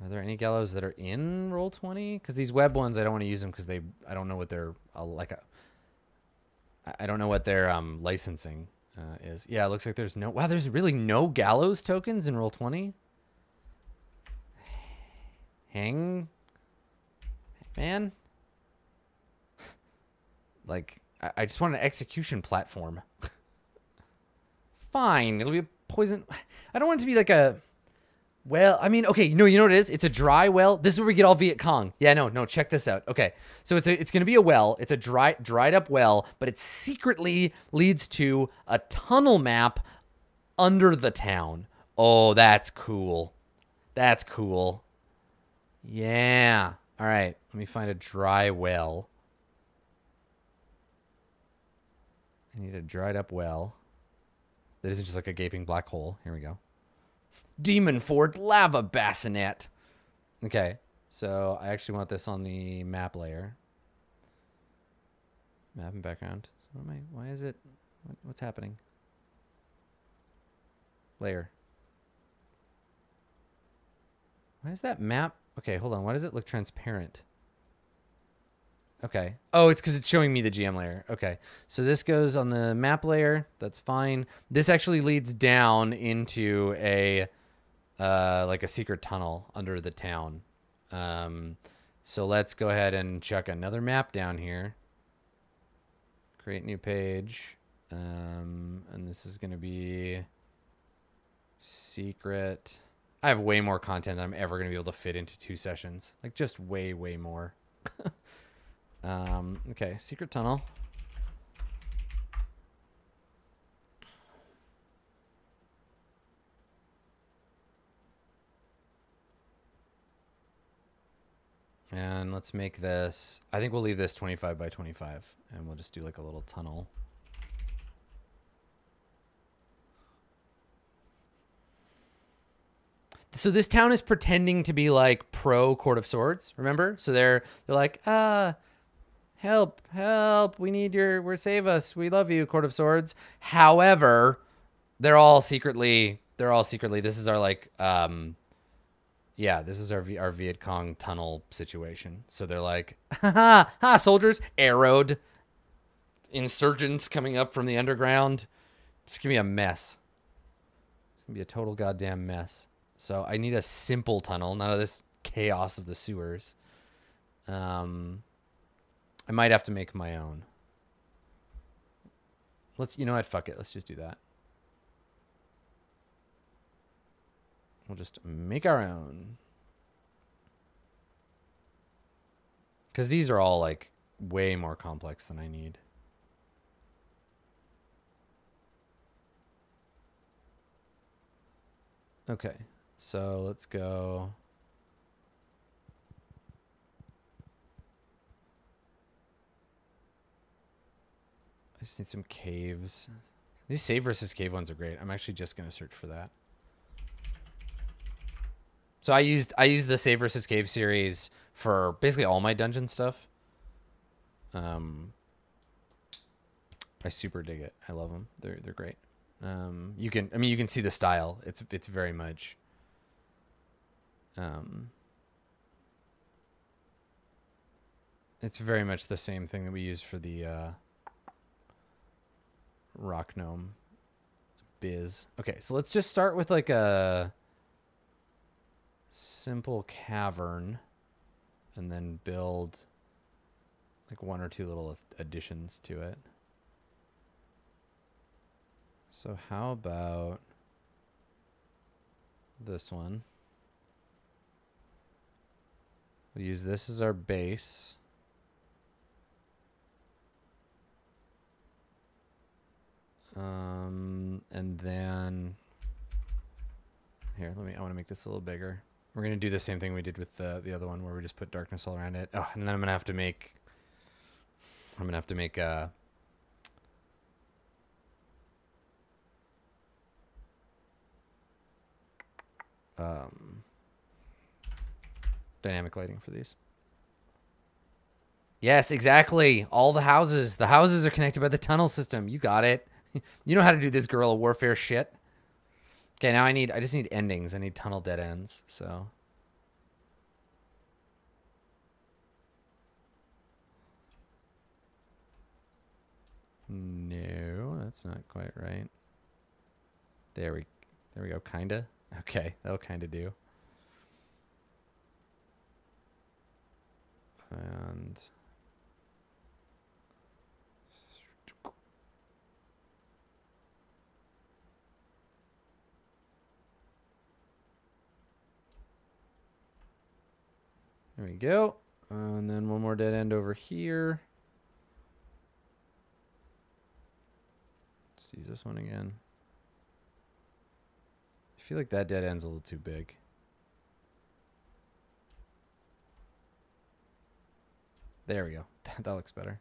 Are there any gallows that are in Roll20? Because these web ones, I don't want to use them because I don't know what they're I don't know what their licensing is. Yeah, it looks like there's no. Wow, there's really no gallows tokens in Roll20. Hang, man. Like, I just want an execution platform. Fine, it'll be a poison. I don't want it to be like a. Well, I mean, okay, no, you know what it is? It's a dry well. This is where we get all Viet Cong. Yeah, no, check this out. Okay, so it's going to be a well. It's a dried up well, but it secretly leads to a tunnel map under the town. Oh, that's cool. That's cool. Yeah. All right, let me find a dry well. I need a dried up well. That isn't just like a gaping black hole. Here we go. Demon Fort lava bassinet. Okay, so I actually want this on the map layer. Map and background. So what am I? Why is it? What's happening? Layer. Why is that map? Okay, hold on. Why does it look transparent? Okay. Oh, it's because it's showing me the GM layer. Okay. So this goes on the map layer. That's fine. This actually leads down into a like a secret tunnel under the town. So let's go ahead and check another map down here. Create new page. And this is going to be secret. I have way more content than I'm ever going to be able to fit into 2 sessions. Like just way, way more. Okay, secret tunnel. And let's make this, I think we'll leave this 25 by 25 and we'll just do like a little tunnel. So this town is pretending to be like pro Court of Swords, remember? So they're like, help, we need save us. We love you, Court of Swords. However, they're all secretly, this is our like, yeah, this is our Viet Cong tunnel situation. So they're like, ha, soldiers, arrowed. Insurgents coming up from the underground. It's going to be a mess. It's going to be a total goddamn mess. So I need a simple tunnel, none of this chaos of the sewers. I might have to make my own. You know what, fuck it. Let's just do that. We'll just make our own. Because these are all like way more complex than I need. Okay, so let's go. I just need some caves. These save versus cave ones are great. I'm actually just gonna search for that. So I used the save versus cave series for basically all my dungeon stuff. I super dig it. I love them. They're great. You can see the style. It's very much it's very much the same thing that we use for the rock gnome biz. Okay, so let's just start with like a simple cavern and then build like 1 or 2 little additions to it. So how about this one? We'll use this as our base. And then here, I want to make this a little bigger. We're going to do the same thing we did with the other one where we just put darkness all around it. Oh, and then I'm going to have to make... dynamic lighting for these. Yes, exactly. All the houses. The houses are connected by the tunnel system. You got it. You know how to do this guerrilla warfare shit. Okay, now I just need endings. I need tunnel dead ends, so... No, that's not quite right. There we go, kinda. Okay, that'll kinda do. And there we go. And then one more dead end over here. Let's use this one again. I feel like that dead end's a little too big. There we go. That looks better.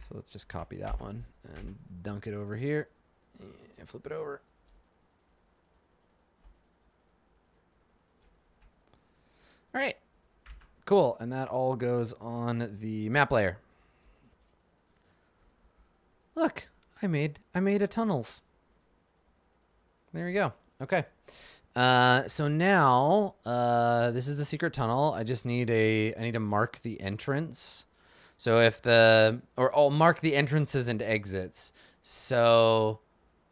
So let's just copy that one and dunk it over here and flip it over. All right, cool. And that all goes on the map layer. Look, I made a tunnels. There you go. Okay. So now, this is the secret tunnel. I just need I need to mark the entrance. So if I'll mark the entrances and exits. So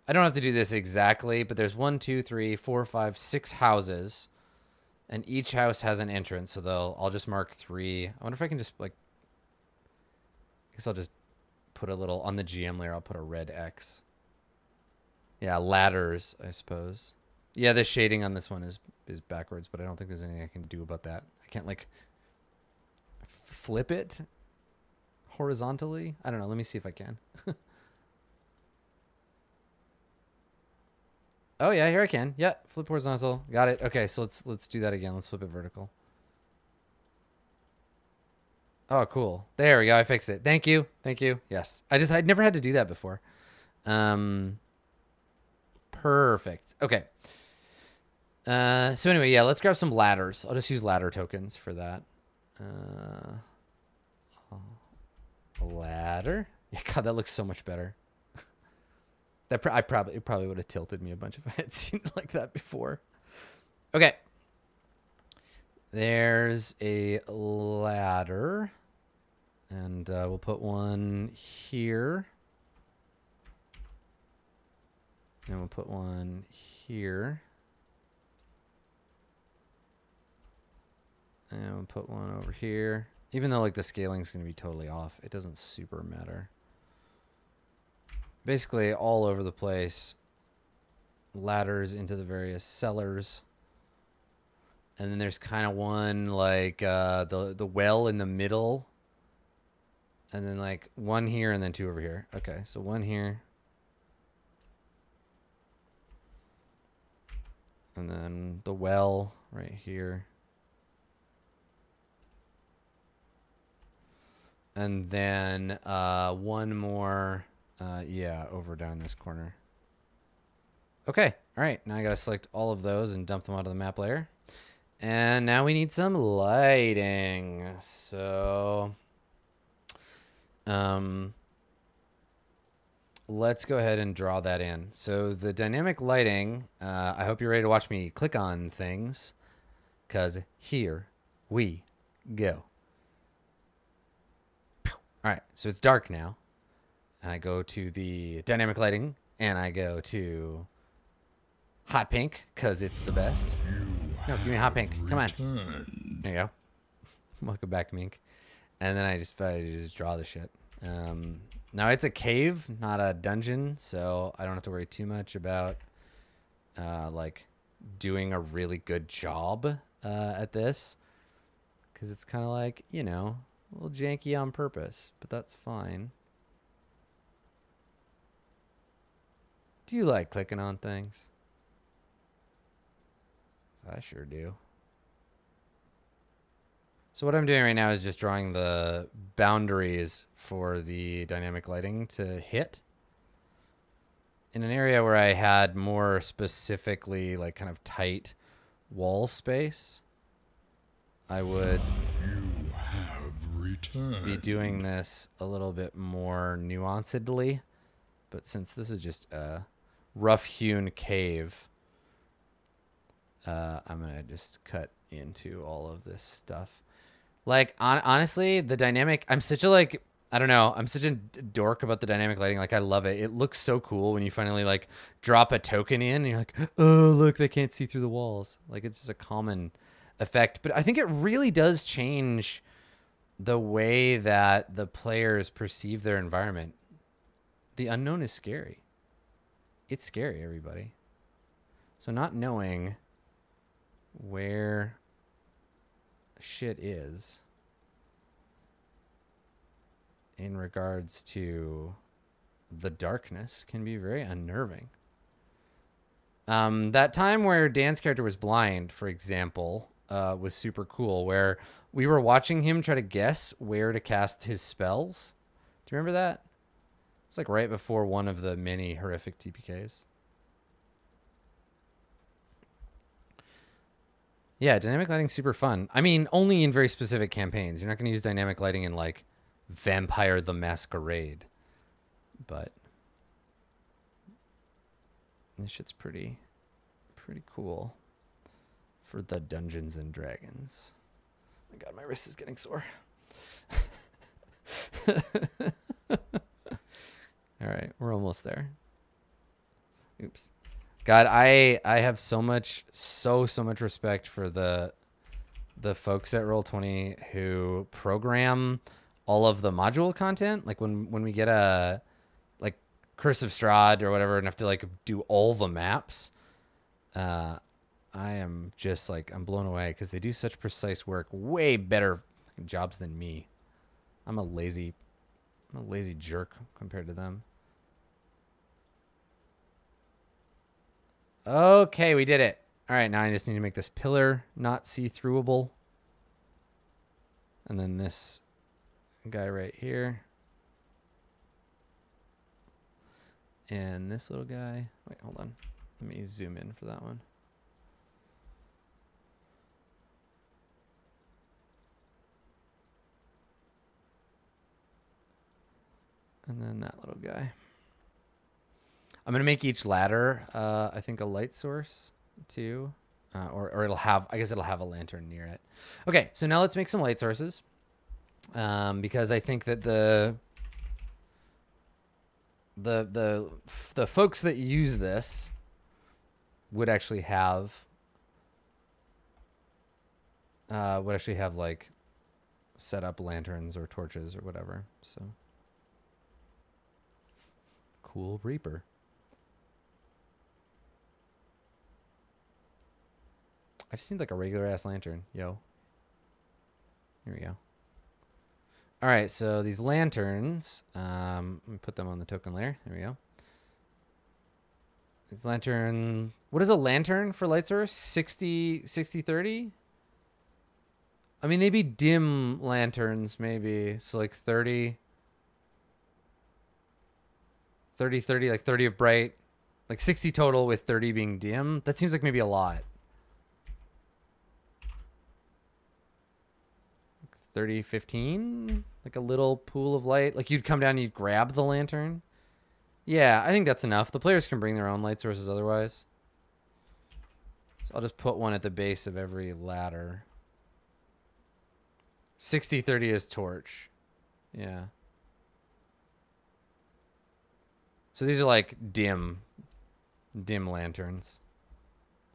I don't have to do this exactly, but there's 1, 2, 3, 4, 5, 6 houses, and each house has an entrance. So I'll just mark 3. I wonder if I can just I guess I'll just put a little on the GM layer. I'll put a red X. Yeah, ladders, I suppose. Yeah, the shading on this one is backwards, but I don't think there's anything I can do about that. I can't flip it horizontally. I don't know. Let me see if I can. Oh yeah, here I can. Yeah, flip horizontal. Got it. Okay, so let's do that again. Let's flip it vertical. Oh, cool. There we go. I fixed it. Thank you. Thank you. Yes. I'd never had to do that before. Perfect. Okay. So anyway, yeah, let's grab some ladders. I'll just use ladder tokens for that. A ladder. Yeah, God, that looks so much better. It probably would have tilted me a bunch if I had seen it like that before. Okay. There's a ladder, and we'll put one here, and we'll put one here. And we'll put one over here. Even though the scaling is going to be totally off, it doesn't super matter. Basically, all over the place, ladders into the various cellars. And then there's kind of one the well in the middle. And then one here and then 2 over here. Okay, so 1 here. And then the well right here. And then 1 more, yeah, over down this corner. Okay, all right. Now I got to select all of those and dump them onto the map layer. And now we need some lighting. So let's go ahead and draw that in. So the dynamic lighting, I hope you're ready to watch me click on things, because here we go. All right, so it's dark now, and I go to the dynamic lighting, and I go to hot pink, because it's the best. No, give me hot pink. Come on. There you go. Welcome back, Mink. And then I just draw the shit. Now, it's a cave, not a dungeon, so I don't have to worry too much about, doing a really good job at this, because it's kind of you know, a little janky on purpose, but that's fine. Do you like clicking on things? I sure do. So what I'm doing right now is just drawing the boundaries for the dynamic lighting to hit. In an area where I had more specifically like kind of tight wall space, I would You have returned. be doing this a little bit more nuancedly. But since this is just a rough-hewn cave, I'm going to just cut into all of this stuff. Like, honestly, the dynamic, I'm such a, like, I don't know, I'm such a dork about the dynamic lighting. Like, I love it. It looks so cool when you finally, like, drop a token in and you're like, oh, look, they can't see through the walls. Like, it's just a common effect. But I think it really does change the way that the players perceive their environment. The unknown is scary. It's scary, everybody. So not knowing where shit is in regards to the darkness can be very unnerving. That time where Dan's character was blind, for example, was super cool, where we were watching him try to guess where to cast his spells. Do you remember that? It's like right before one of the many horrific TPKs. Yeah, dynamic lighting's super fun. I mean, only in very specific campaigns. You're not going to use dynamic lighting in, like, Vampire the Masquerade. But this shit's pretty cool for the Dungeons and Dragons. Oh my god, my wrist is getting sore. All right, we're almost there. Oops. God, I have so much respect for the folks at Roll20 who program all of the module content. Like when we get a like Curse of Strahd or whatever and have to like do all the maps, I am just like, I'm blown away because they do such precise work, way better jobs than me. I'm a lazy jerk compared to them. Okay, we did it. All right, now I just need to make this pillar not see-throughable. And then this guy right here. And this little guy. Wait, hold on. Let me zoom in for that one. And then that little guy. I'm going to make each ladder, I think, a light source, too. Or it'll have, I guess it'll have a lantern near it. Okay, so now let's make some light sources. Because I think that the folks that use this would actually have, like, set up lanterns or torches or whatever, so. Cool Reaper. I just need like a regular ass lantern. Yo. Here we go. All right, so these lanterns, let me put them on the token layer. There we go. This lantern, what is a lantern for light source? 60, 30? I mean, they'd be dim lanterns maybe. So like 30, like 30 of bright, like 60 total with 30 being dim. That seems like maybe a lot. 30, 15, like a little pool of light. Like you'd come down and you'd grab the lantern. Yeah, I think that's enough. The players can bring their own light sources otherwise. So I'll just put one at the base of every ladder. 60, 30 is torch. Yeah. So these are like dim lanterns.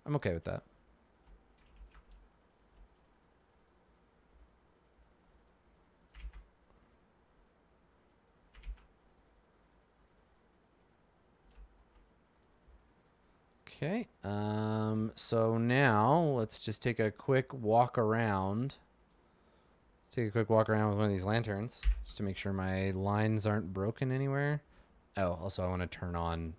I'm okay with that. Okay, so now let's just take a quick walk around. Let's take a quick walk around with one of these lanterns just to make sure my lines aren't broken anywhere. Oh, also I want to turn on.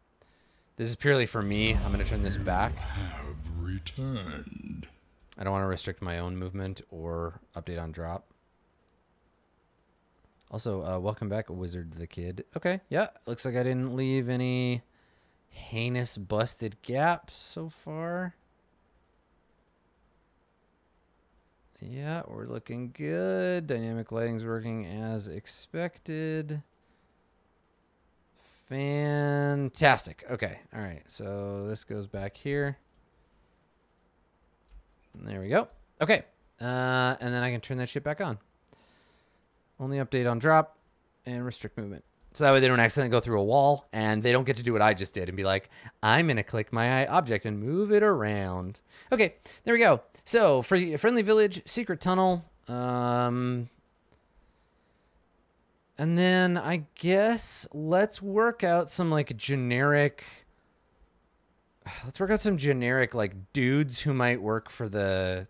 This is purely for me. I'm going to turn this back. Have returned. I don't want to restrict my own movement or update on drop. Also, welcome back, Wizard the Kid. Okay, yeah, looks like I didn't leave any heinous busted gaps so far. Yeah, we're looking good. Dynamic lighting's working as expected. Fantastic. Okay, all right, so this goes back here. There we go. Okay, and then I can turn that shit back on. Only update on drop and restrict movement. So that way they don't accidentally go through a wall and they don't get to do what I just did and be like, I'm going to click my object and move it around. Okay, there we go. So for friendly village, secret tunnel. And then I guess let's work out some like generic... Let's work out some generic like dudes who might work for the...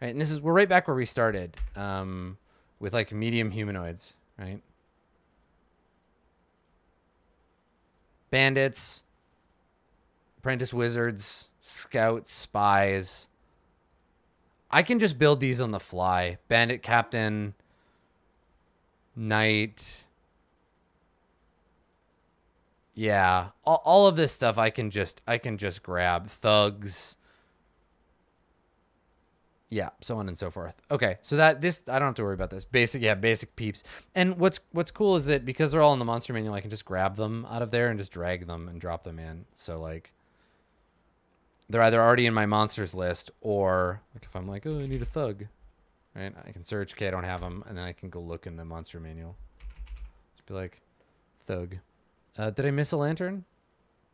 Right, and this is... We're right back where we started. With like medium humanoids, right? Bandits, apprentice wizards, scouts, spies. I can just build these on the fly. Bandit captain, knight. Yeah, all of this stuff I can just grab. Thugs. Yeah, so on and so forth. Okay, so I don't have to worry about this. Basic peeps. And what's cool is that because they're all in the monster manual, I can just grab them out of there and just drag them and drop them in. So like they're either already in my monsters list or like if I'm like, oh, I need a thug, right? I can search, okay, I don't have them, and then I can go look in the monster manual. Just be like, thug. Did I miss a lantern?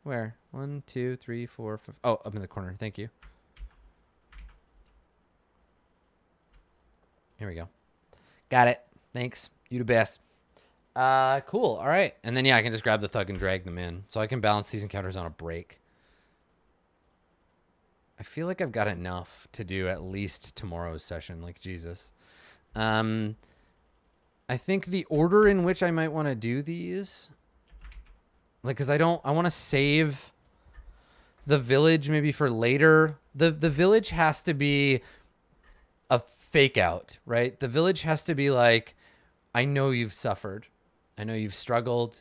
Where? 1, 2, 3, 4, 5. Oh, up in the corner. Thank you. Here we go. Got it. Thanks. You the best. Cool. All right. And then, yeah, I can just grab the thug and drag them in. So I can balance these encounters on a break. I feel like I've got enough to do at least tomorrow's session. Like, Jesus. I think the order in which I might want to do these... Like, because I want to save the village maybe for later. The village has to be a fake out, right? The village has to be like, I know you've suffered. I know you've struggled.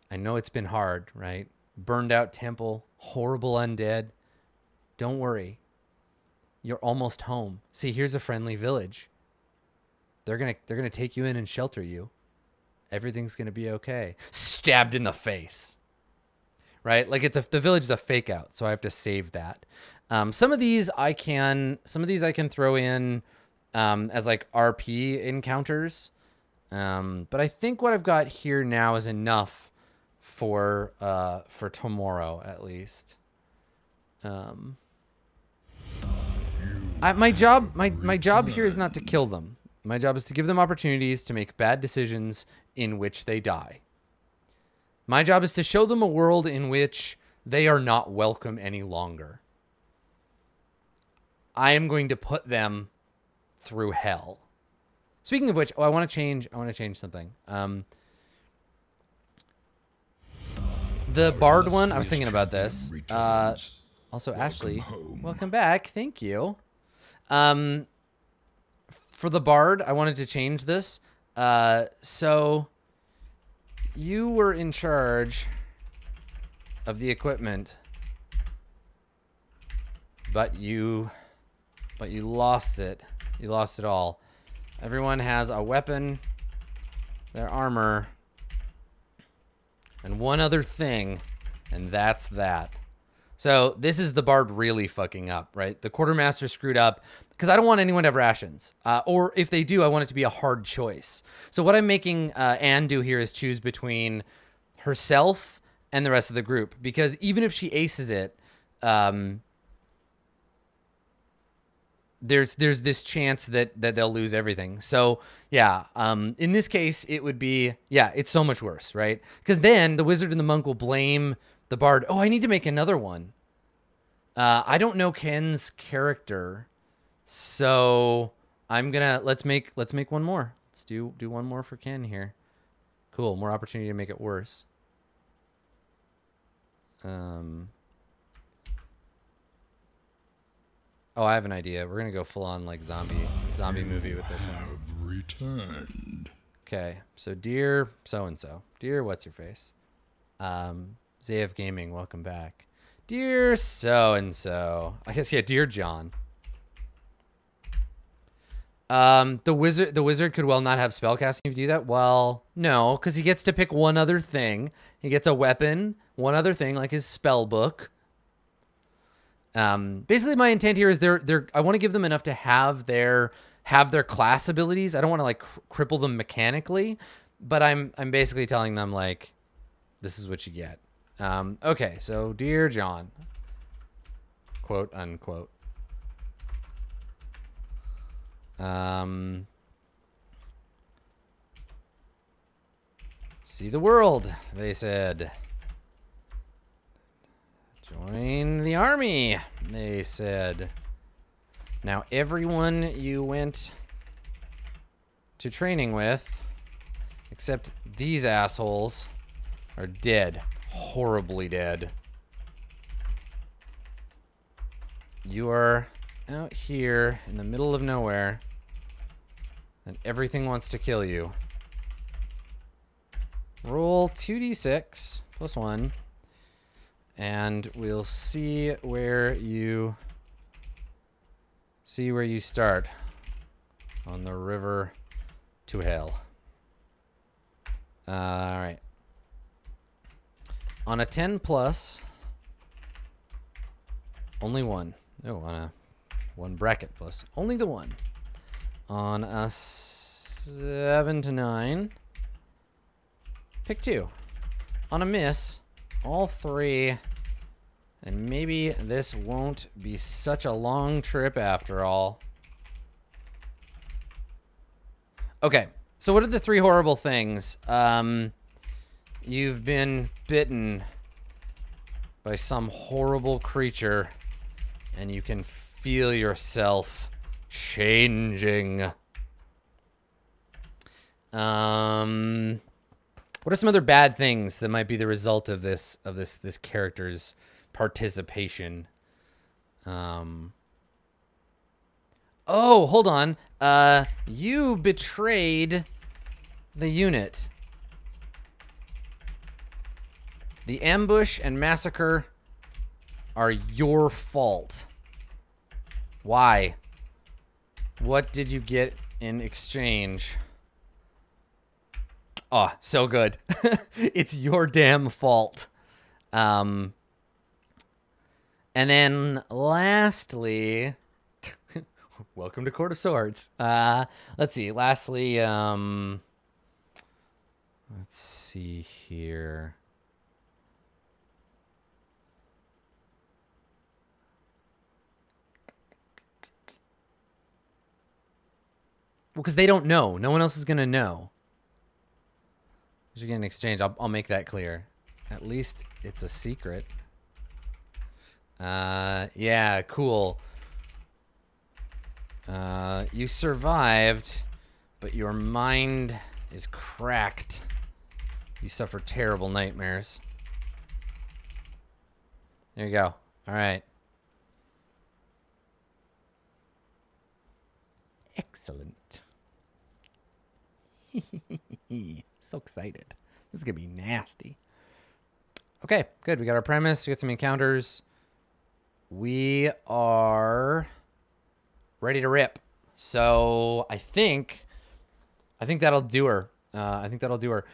I know it's been hard, right? Burned out temple, horrible undead. Don't worry. You're almost home. See, here's a friendly village. They're going to take you in and shelter you. Everything's going to be okay. Stabbed in the face. Right? Like the village is a fake out, so I have to save that. Some of these I can throw in as like RP encounters. But I think what I've got here now is enough for tomorrow at least. My job here is not to kill them. My job is to give them opportunities to make bad decisions in which they die. My job is to show them a world in which they are not welcome any longer. I am going to put them through hell. Speaking of which, I want to change something. The Bard one, I was thinking about this. Also, Ashley, welcome back. Thank you. For the Bard, I wanted to change this. So you were in charge of the equipment, but you lost it. You lost it all. Everyone has a weapon, their armor, and one other thing, and that's that. So this is the Bard really fucking up, right? The Quartermaster screwed up because I don't want anyone to have rations. Or if they do, I want it to be a hard choice. So what I'm making Anne do here is choose between herself and the rest of the group. Because even if she aces it, there's this chance that they'll lose everything. So yeah, in this case, it would be, yeah, it's so much worse, right? Because then the wizard and the monk will blame the Bard. Oh, I need to make another one. I don't know Ken's character, so I'm gonna let's make one more. Let's do one more for Ken here. Cool, more opportunity to make it worse. Oh, I have an idea. We're gonna go full on like zombie movie with this one. Have returned. Okay, so dear so and so, dear what's your face, ZF Gaming, welcome back. Dear so and so, I guess yeah, dear John. The wizard could well not have spellcasting if you do that. Well, no, because he gets to pick one other thing. He gets a weapon, one other thing like his spell book. Basically my intent here is I want to give them enough to have their class abilities. I don't want to like cripple them mechanically, but I'm basically telling them like, this is what you get. Okay, so dear John, quote unquote. See the world, they said. Join the army, they said. Now everyone you went to training with, except these assholes, are dead. Horribly dead. You are out here in the middle of nowhere, and everything wants to kill you. Roll 2d6 plus 1. And we'll see where you start on the river to hell. All right. On a 10 plus, only 1. Oh, on a 1 bracket plus, only the 1. On a 7 to 9, pick 2. On a miss, all 3, and maybe this won't be such a long trip after all. Okay, so what are the 3 horrible things? You've been bitten by some horrible creature, and you can feel yourself changing. What are some other bad things that might be the result of this character's participation? Oh, hold on. You betrayed the unit. The ambush and massacre are your fault. Why? What did you get in exchange? Oh, so good. It's your damn fault. And then lastly, welcome to Court of Swords. Let's see. Lastly, let's see here. Well, because they don't know. No one else is going to know. You're getting an exchange. I'll make that clear. At least it's a secret. Yeah, cool. You survived, but your mind is cracked. You suffer terrible nightmares. There you go. All right. Excellent. So excited. This is gonna be nasty. Okay, good. We got our premise. We got some encounters. We are ready to rip. So I think that'll do her. I think that'll do her.